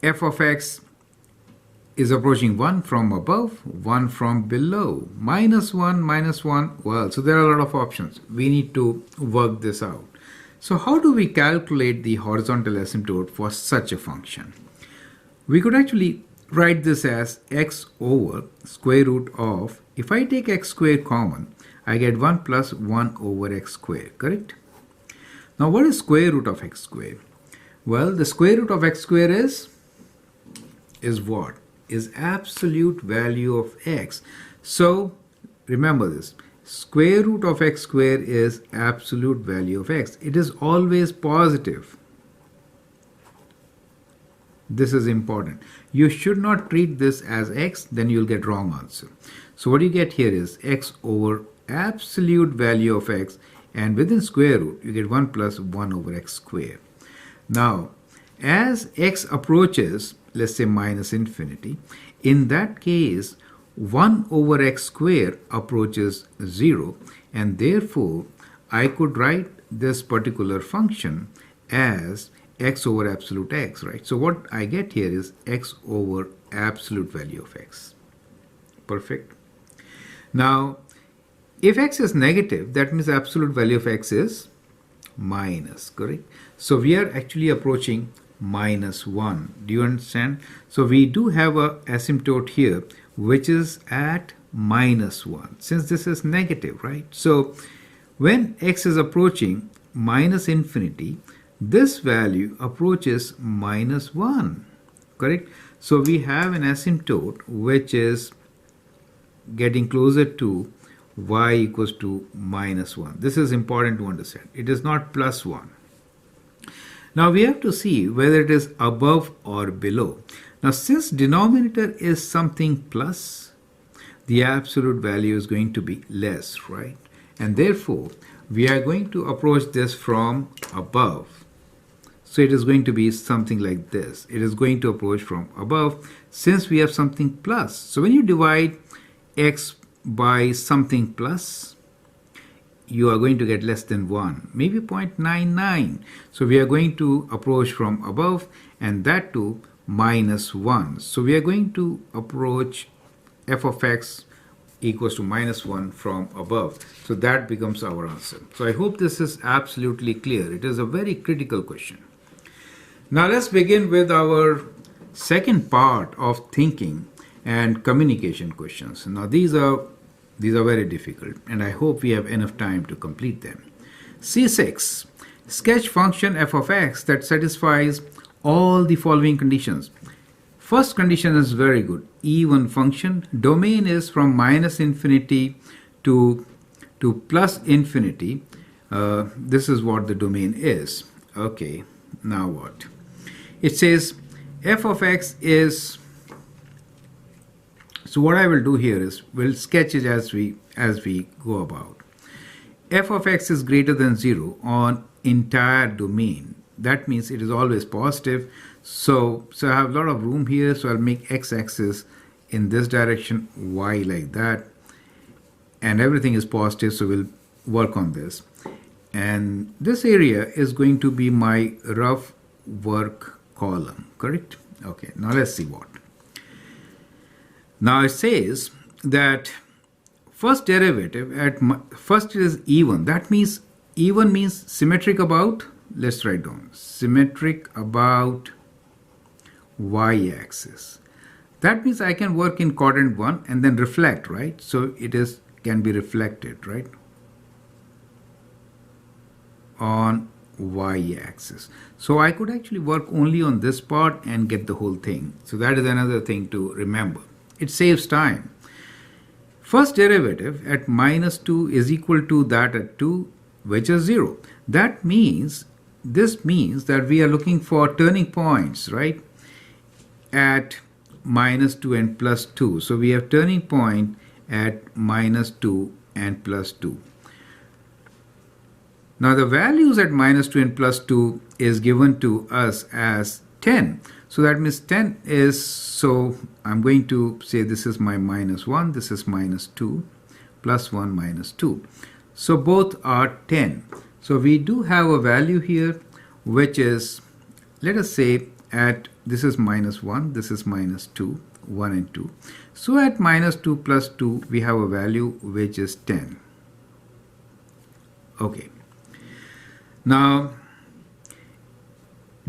F of x is approaching 1 from above, 1 from below, minus 1, minus 1. Well, so there are a lot of options. We need to work this out. So how do we calculate the horizontal asymptote for such a function? We could actually write this as x over square root of, if I take x squared common, I get 1 plus 1 over x squared, correct? Now what is square root of x square? Well, the square root of x square is what? Is absolute value of x. So remember this. Square root of x square is absolute value of x. It is always positive. This is important. You should not treat this as x, then you'll get wrong answer. So what you get here is x over absolute value of x, and within square root you get 1 plus 1 over x square. Now as x approaches, let's say minus infinity, in that case 1 over x square approaches 0, and therefore I could write this particular function as x over absolute x, right? So what I get here is x over absolute value of x. Perfect. Now if x is negative, that means absolute value of x is minus, correct? So we are actually approaching minus 1. Do you understand? So we do have a asymptote here which is at minus 1, since this is negative, right? So when x is approaching minus infinity, this value approaches minus 1, correct? So we have an asymptote which is getting closer to y equals to minus 1. This is important to understand. It is not plus 1. Now we have to see whether it is above or below. Now since denominator is something plus, the absolute value is going to be less, right? And therefore we are going to approach this from above. So it is going to be something like this. It is going to approach from above since we have something plus. So when you divide x by something plus, you are going to get less than 1, maybe 0.99. So we are going to approach from above, and that too minus 1. So we are going to approach f of x equals to minus 1 from above. So that becomes our answer. So I hope this is absolutely clear. It is a very critical question. Now let's begin with our second part of thinking and communication questions. Now these are very difficult, and I hope we have enough time to complete them. C6. Sketch function f of x that satisfies all the following conditions. First condition is very good. Even function. Domain is from minus infinity to plus infinity. This is what the domain is. Okay, now what? It says f of x is... So what I will do here is we'll sketch it as we go about. F of x is greater than 0 on entire domain. That means it is always positive. So I have a lot of room here. So I'll make x-axis in this direction, y like that, and everything is positive. So we'll work on this. And this area is going to be my rough work column, correct? Okay, now let's see what. Now it says that first derivative at first is even. That means even means symmetric about, let's write down, symmetric about y-axis. That means I can work in quadrant 1 and then reflect, right? So it can be reflected, right, on y-axis. So I could actually work only on this part and get the whole thing. So that is another thing to remember. It saves time. First derivative at minus 2 is equal to that at 2, which is 0. That means, this means that we are looking for turning points, right, at minus 2 and plus 2. So we have turning point at minus 2 and plus 2. Now the values at minus 2 and plus 2 is given to us as 10. So that means 10 is, so I'm going to say this is my minus 1, this is minus 2, plus 1 minus 2. So both are 10. So we do have a value here which is, let us say at, this is minus 1, this is minus 2, 1 and 2. So at minus 2 plus 2 we have a value which is 10. Okay. Now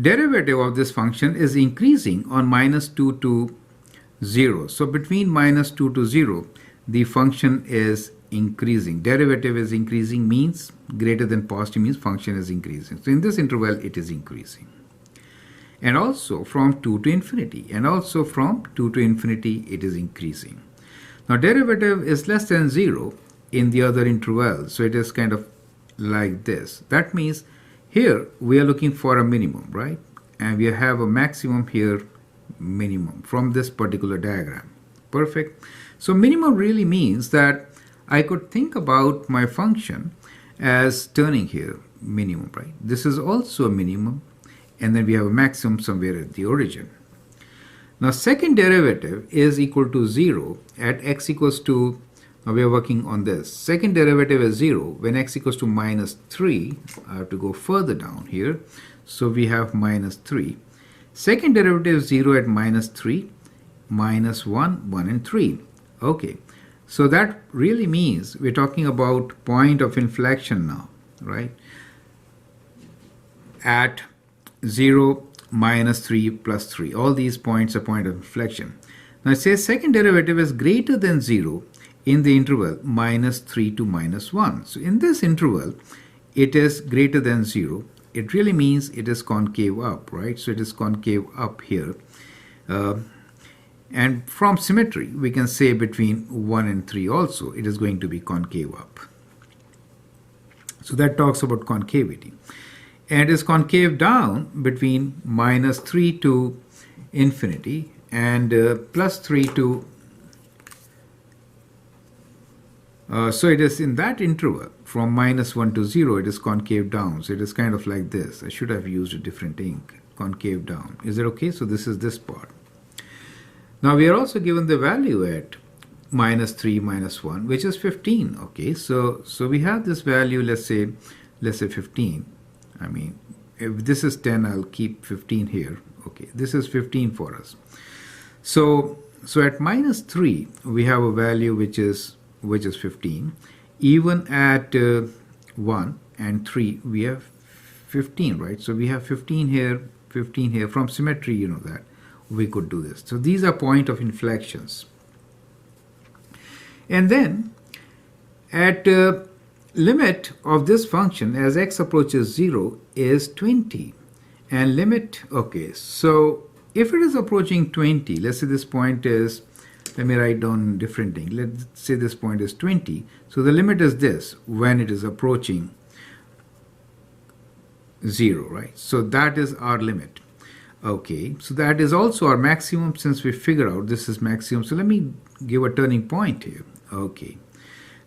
derivative of this function is increasing on minus 2 to 0. So between minus 2 to 0, the function is increasing. Derivative is increasing means greater than positive means function is increasing. So in this interval, it is increasing. And also from 2 to infinity. And also from 2 to infinity, it is increasing. Now derivative is less than 0 in the other interval. So it is kind of like this. That means here we are looking for a minimum, right? And we have a maximum here, minimum from this particular diagram. Perfect. So minimum really means that I could think about my function as turning here, minimum, right? This is also a minimum, and then we have a maximum somewhere at the origin. Now second derivative is equal to 0 at x equals to, now we are working on this. Second derivative is 0 when x equals to minus 3. I have to go further down here. So we have minus 3. Second derivative is 0 at minus 3, minus 1, 1 and 3. Okay, so that really means we're talking about point of inflection now, right? At 0, minus 3, plus 3. All these points are point of inflection. Now it says second derivative is greater than 0 in the interval minus 3 to minus 1. So in this interval, it is greater than 0. It really means it is concave up, right? So it is concave up here. And from symmetry, we can say between 1 and 3 also, it is going to be concave up. So that talks about concavity. And it is concave down between minus 3 to infinity and plus 3 to so it is in that interval from minus 1 to 0, it is concave down. So it is kind of like this. I should have used a different ink. Concave down. Is it okay? So this is this part. Now we are also given the value at minus 3 minus 1, which is 15. Okay, so we have this value, let's say 15. I mean, if this is 10, I'll keep 15 here. Okay, this is 15 for us. So at minus 3, we have a value which is 15. Even at 1 and 3, we have 15, right? So we have 15 here, 15 here. From symmetry, you know that we could do this. So these are point of inflections. And then at limit of this function as x approaches 0 is 20. And limit, okay, so if it is approaching 20, let's say this point is, let me write down different thing. Let's say this point is 20. So the limit is this when it is approaching 0, right? So that is our limit. Okay, so that is also our maximum since we figure out this is maximum. So let me give a turning point here. Okay,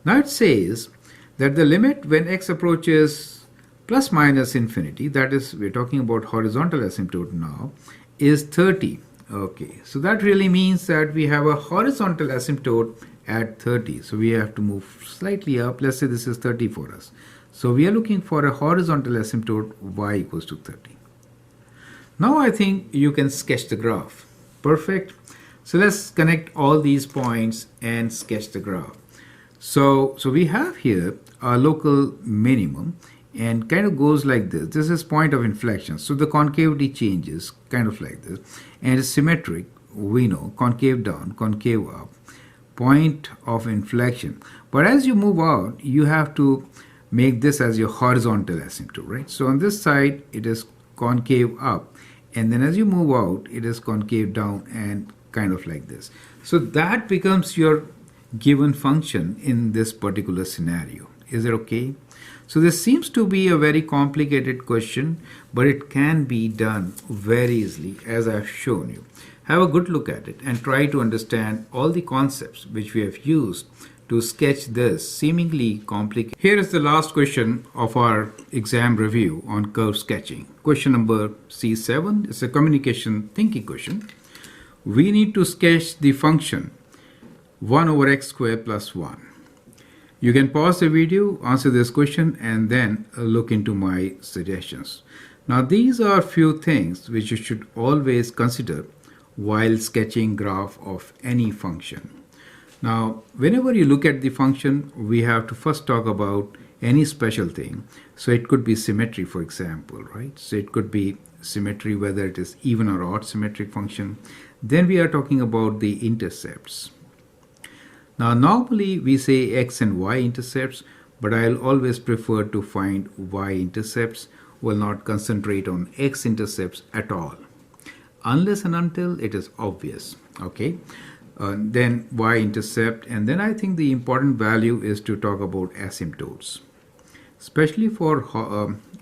now it says that the limit when x approaches plus minus infinity, that is, we're talking about horizontal asymptote now, is 30. Okay, so that really means that we have a horizontal asymptote at 30. So we have to move slightly up. Let's say this is 30 for us. So we are looking for a horizontal asymptote y equals to 30. Now I think you can sketch the graph. Perfect. So let's connect all these points and sketch the graph. So we have here our local minimum and kind of goes like this. This is point of inflection. So the concavity changes kind of like this. And it's symmetric, we know, concave down, concave up, point of inflection. But as you move out, you have to make this as your horizontal asymptote, right? So on this side, it is concave up. And then as you move out, it is concave down and kind of like this. So that becomes your given function in this particular scenario. Is it okay? So this seems to be a very complicated question, but it can be done very easily as I've shown you. Have a good look at it and try to understand all the concepts which we have used to sketch this seemingly complicated. Here is the last question of our exam review on curve sketching. Question number C7 is a communication thinking question. We need to sketch the function 1 over x squared plus 1. You can pause the video, answer this question, and then look into my suggestions. Now these are few things which you should always consider while sketching graph of any function. Now whenever you look at the function, we have to first talk about any special thing. So it could be symmetry, for example, right? So it could be symmetry, whether it is even or odd symmetric function. Then we are talking about the intercepts. Now normally we say x and y intercepts, but I'll always prefer to find y intercepts. Will not concentrate on x intercepts at all, unless and until it is obvious. Okay, then y-intercept, and then I think the important value is to talk about asymptotes, especially for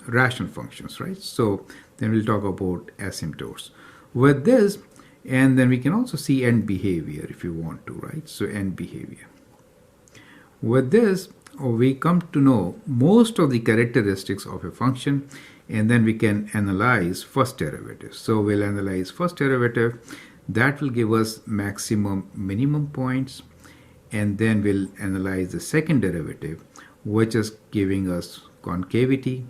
rational functions, right? So then we'll talk about asymptotes with this, and then we can also see end behavior if you want to, right? So end behavior. With this, we come to know most of the characteristics of a function, and then we can analyze first derivative. So we'll analyze first derivative. That will give us maximum minimum points, and then we'll analyze the second derivative, which is giving us concavity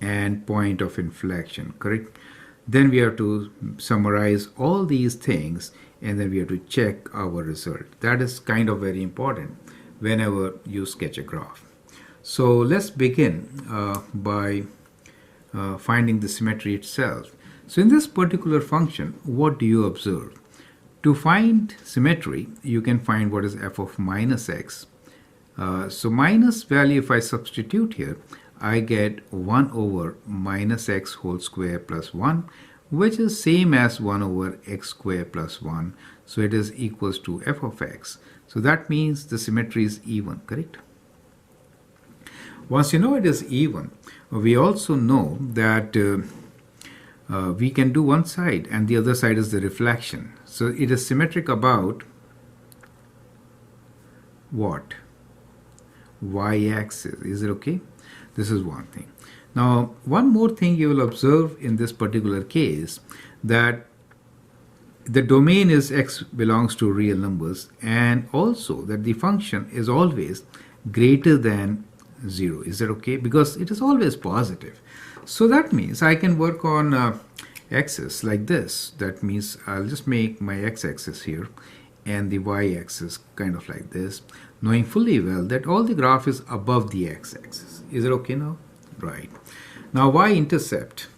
and point of inflection, correct? Then we have to summarize all these things, and then we have to check our result. That is kind of very important whenever you sketch a graph. So let's begin by finding the symmetry itself. So in this particular function, what do you observe? To find symmetry, you can find what is f of minus x. So minus value, if I substitute here, I get 1 over minus x whole square plus 1, which is same as 1 over x square plus 1. So it is equals to f of x. So that means the symmetry is even, correct? Once you know it is even, we also know that we can do one side and the other side is the reflection. So it is symmetric about what? Y-axis. Is it okay? This is one thing. Now, one more thing you will observe in this particular case, that the domain is x belongs to real numbers, and also that the function is always greater than 0. Is that okay? Because it is always positive. So that means I can work on axis like this. That means I'll just make my x-axis here and the y-axis kind of like this, knowing fully well that all the graph is above the x-axis. Is it okay now? Right. Now y-intercept.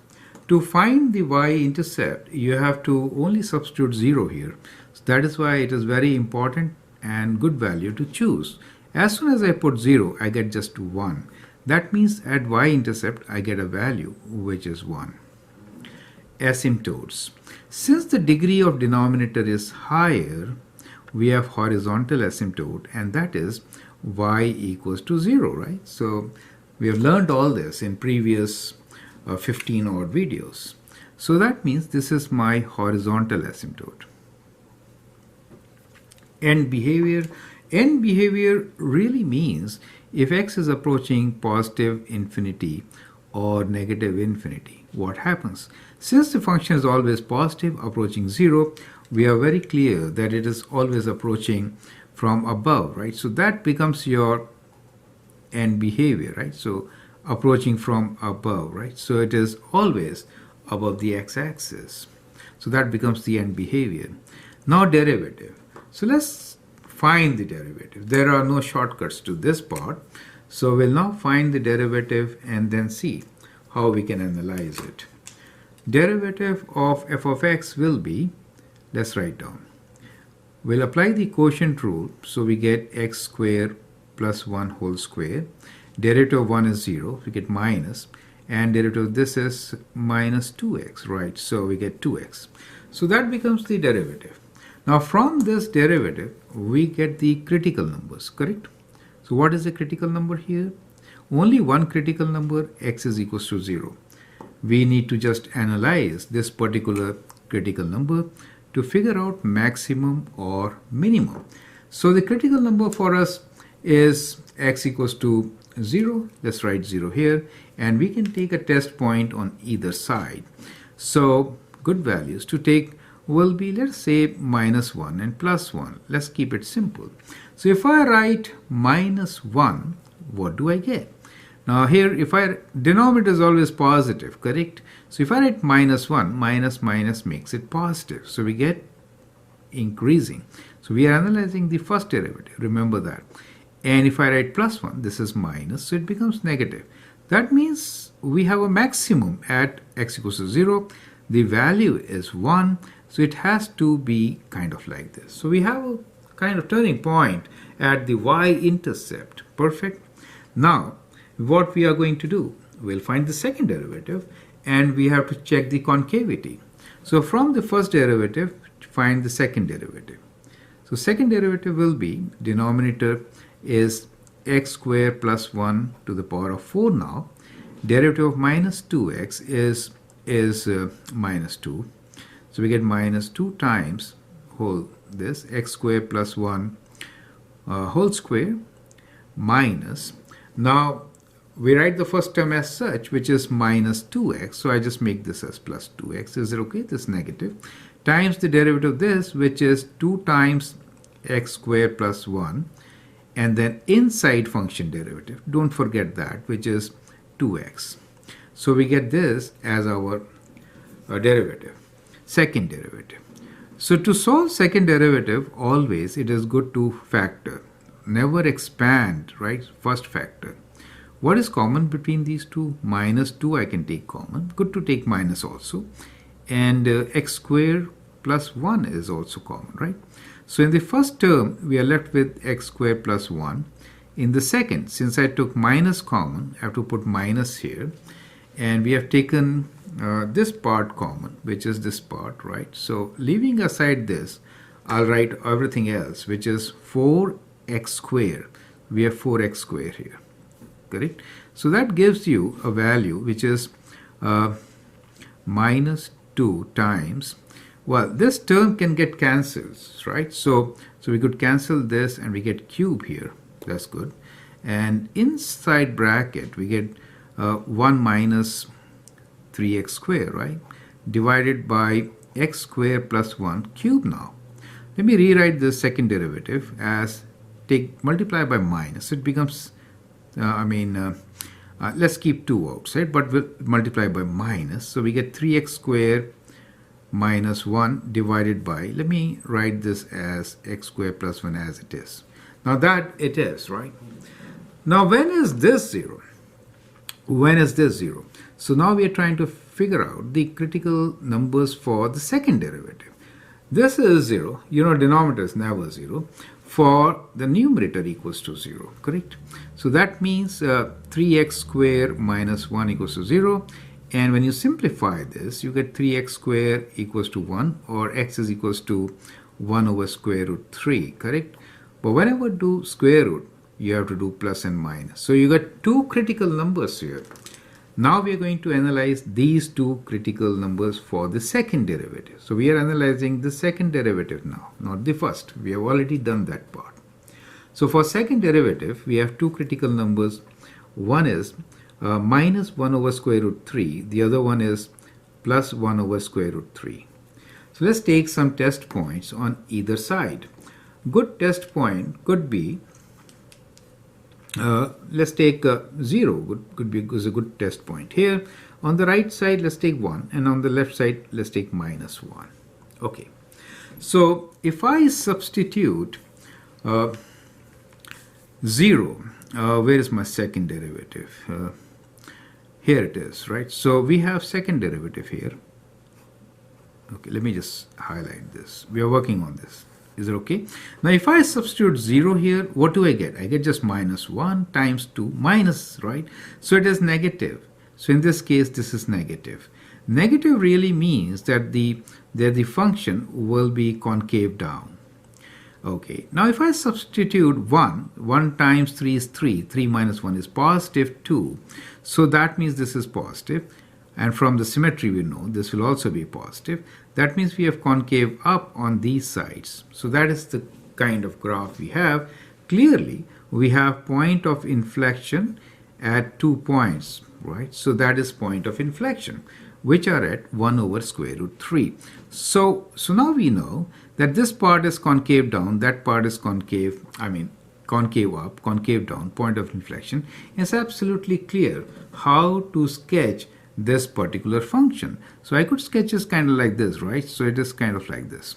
To find the y-intercept, you have to only substitute 0 here. So that is why it is very important and good value to choose. As soon as I put 0, I get just 1. That means at y-intercept, I get a value which is 1. Asymptotes. Since the degree of denominator is higher, we have horizontal asymptote, and that is y equals to 0, right? So we have learned all this in previous 15 odd videos. So that means this is my horizontal asymptote. End behavior. End behavior really means if x is approaching positive infinity or negative infinity, what happens? Since the function is always positive, approaching 0, we are very clear that it is always approaching from above, right? So that becomes your end behavior, right? So approaching from above, right? So it is always above the x-axis. So that becomes the end behavior. Now derivative. So let's find the derivative. There are no shortcuts to this part. So we'll now find the derivative and then see how we can analyze it. Derivative of f of x will be, let's write down. We'll apply the quotient rule. So we get x squared plus 1 whole square. Derivative of 1 is 0. We get minus. And derivative of this is minus 2x, right? So we get 2x. So that becomes the derivative. Now from this derivative, we get the critical numbers, correct? So what is the critical number here? Only one critical number, x is equals to 0. We need to just analyze this particular critical number to figure out maximum or minimum. So the critical number for us is x equals to 0. Let's write 0 here, and we can take a test point on either side. So good values to take will be, let's say, minus 1 and plus 1. Let's keep it simple. So if I write minus 1, what do I get? Now here, if denominator is always positive, correct? So if I write minus 1, minus minus makes it positive. So we get increasing. So we are analyzing the first derivative, remember that. And if I write plus 1, this is minus, so it becomes negative. That means we have a maximum at x equals to 0. The value is 1, so it has to be kind of like this. So we have a kind of turning point at the y-intercept. Perfect. Now, what we are going to do, we'll find the second derivative and we have to check the concavity. So from the first derivative, find the second derivative. So second derivative will be, denominator is x squared plus 1 to the power of 4 now. Derivative of minus 2x is minus 2. So we get minus 2 times this x squared plus 1 whole square minus. Now we write the first term as such, which is minus 2x. So I just make this as plus 2x. Is it okay? This negative. Times the derivative of this, which is 2 times x squared plus 1. And then inside function derivative. Don't forget that, which is 2x. So we get this as our derivative. Second derivative. So to solve second derivative, always it is good to factor. Never expand, right? First factor. What is common between these two? Minus 2 I can take common. Good to take minus also. And x squared plus 1 is also common, right? So in the first term, we are left with x squared plus 1. In the second, since I took minus common, I have to put minus here. And we have taken this part common, which is this part, right? So leaving aside this, I'll write everything else, which is 4x squared. We have 4x squared here, correct? So that gives you a value which is minus 2 times, well, this term can get cancelled, right? So we could cancel this and we get cube here. That's good. And inside bracket, we get 1 minus 3x squared, right? Divided by x squared plus 1 cube now. Let me rewrite this second derivative as multiply by minus. It becomes, let's keep 2 outside, but we'll multiply by minus. So we get 3x squared minus 1 divided by, let me write this as x squared plus 1 as it is. Now that it is, right? Now when is this 0? When is this 0? So now we are trying to figure out the critical numbers for the second derivative. This is 0. You know, denominator is never 0. For the numerator equals to 0, correct? So that means 3x squared minus 1 equals to 0. And when you simplify this, you get 3x squared equals to 1, or x is equals to 1 over square root 3, correct? But whenever you do square root, you have to do plus and minus. So you got two critical numbers here. Now we are going to analyze these two critical numbers for the second derivative. So we are analyzing the second derivative now, not the first. We have already done that part. So for second derivative, we have two critical numbers. One is minus 1 over square root 3. The other one is plus 1 over square root 3. So let's take some test points on either side. Good test point could be, let's take 0, could be a good test point. Here on the right side, let's take 1, and on the left side, let's take minus 1. Okay. So if I substitute 0, where is my second derivative? Here it is, right? So we have second derivative here. Okay, let me just highlight this. We are working on this. Is it okay? Now if I substitute 0 here, what do I get? I get just minus 1 times 2 minus, right? So it is negative. So in this case, this is negative. Negative really means that the function will be concave down. Okay, now if I substitute 1 times 3 is 3, 3 minus 1 is positive 2. So that means this is positive. And from the symmetry we know this will also be positive. That means we have concave up on these sides. So that is the kind of graph we have. Clearly, we have point of inflection at 2 points, right? So that is point of inflection, which are at 1 over square root 3. So now we know that this part is concave down, that part is concave up, concave down, point of inflection. It's absolutely clear how to sketch this particular function. So I could sketch this kind of like this, right? So it is kind of like this,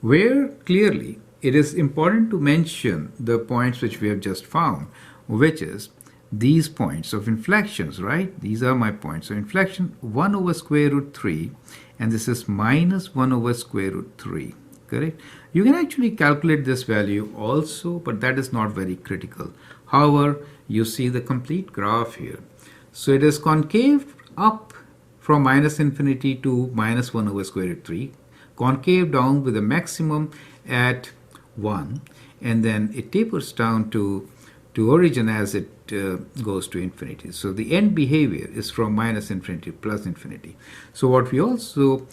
where clearly it is important to mention the points which we have just found, which is these points of inflections, right? These are my points of inflection, 1 over square root 3, and this is minus 1 over square root 3. correct? You can actually calculate this value also, but that is not very critical. However, you see the complete graph here. So it is concave up from minus infinity to minus 1 over square root 3, concave down with a maximum at 1, and then it tapers down to origin as it goes to infinity. So the end behavior is from minus infinity to plus infinity. So what we also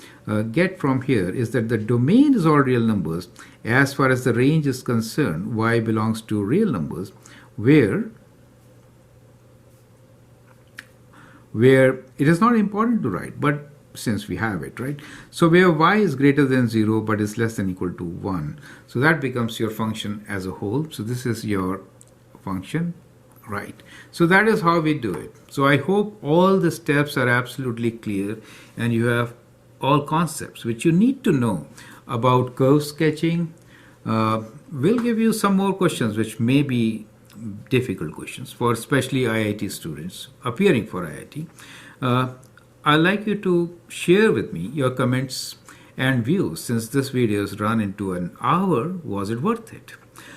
get from here is that the domain is all real numbers as far as the range is concerned. Y belongs to real numbers where it is not important to write, but since we have it, right? So where y is greater than 0 but is less than equal to 1. So that becomes your function as a whole. So this is your function, right? So that is how we do it. So I hope all the steps are absolutely clear and you have all concepts which you need to know about curve sketching. We'll give you some more questions which may be difficult questions for especially IIT students appearing for IIT. I'd like you to share with me your comments and views. Since this video has run into an hour, was it worth it?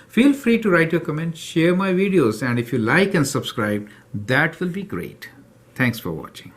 Feel free to write your comments, share my videos, and if you like and subscribe, that will be great. Thanks for watching.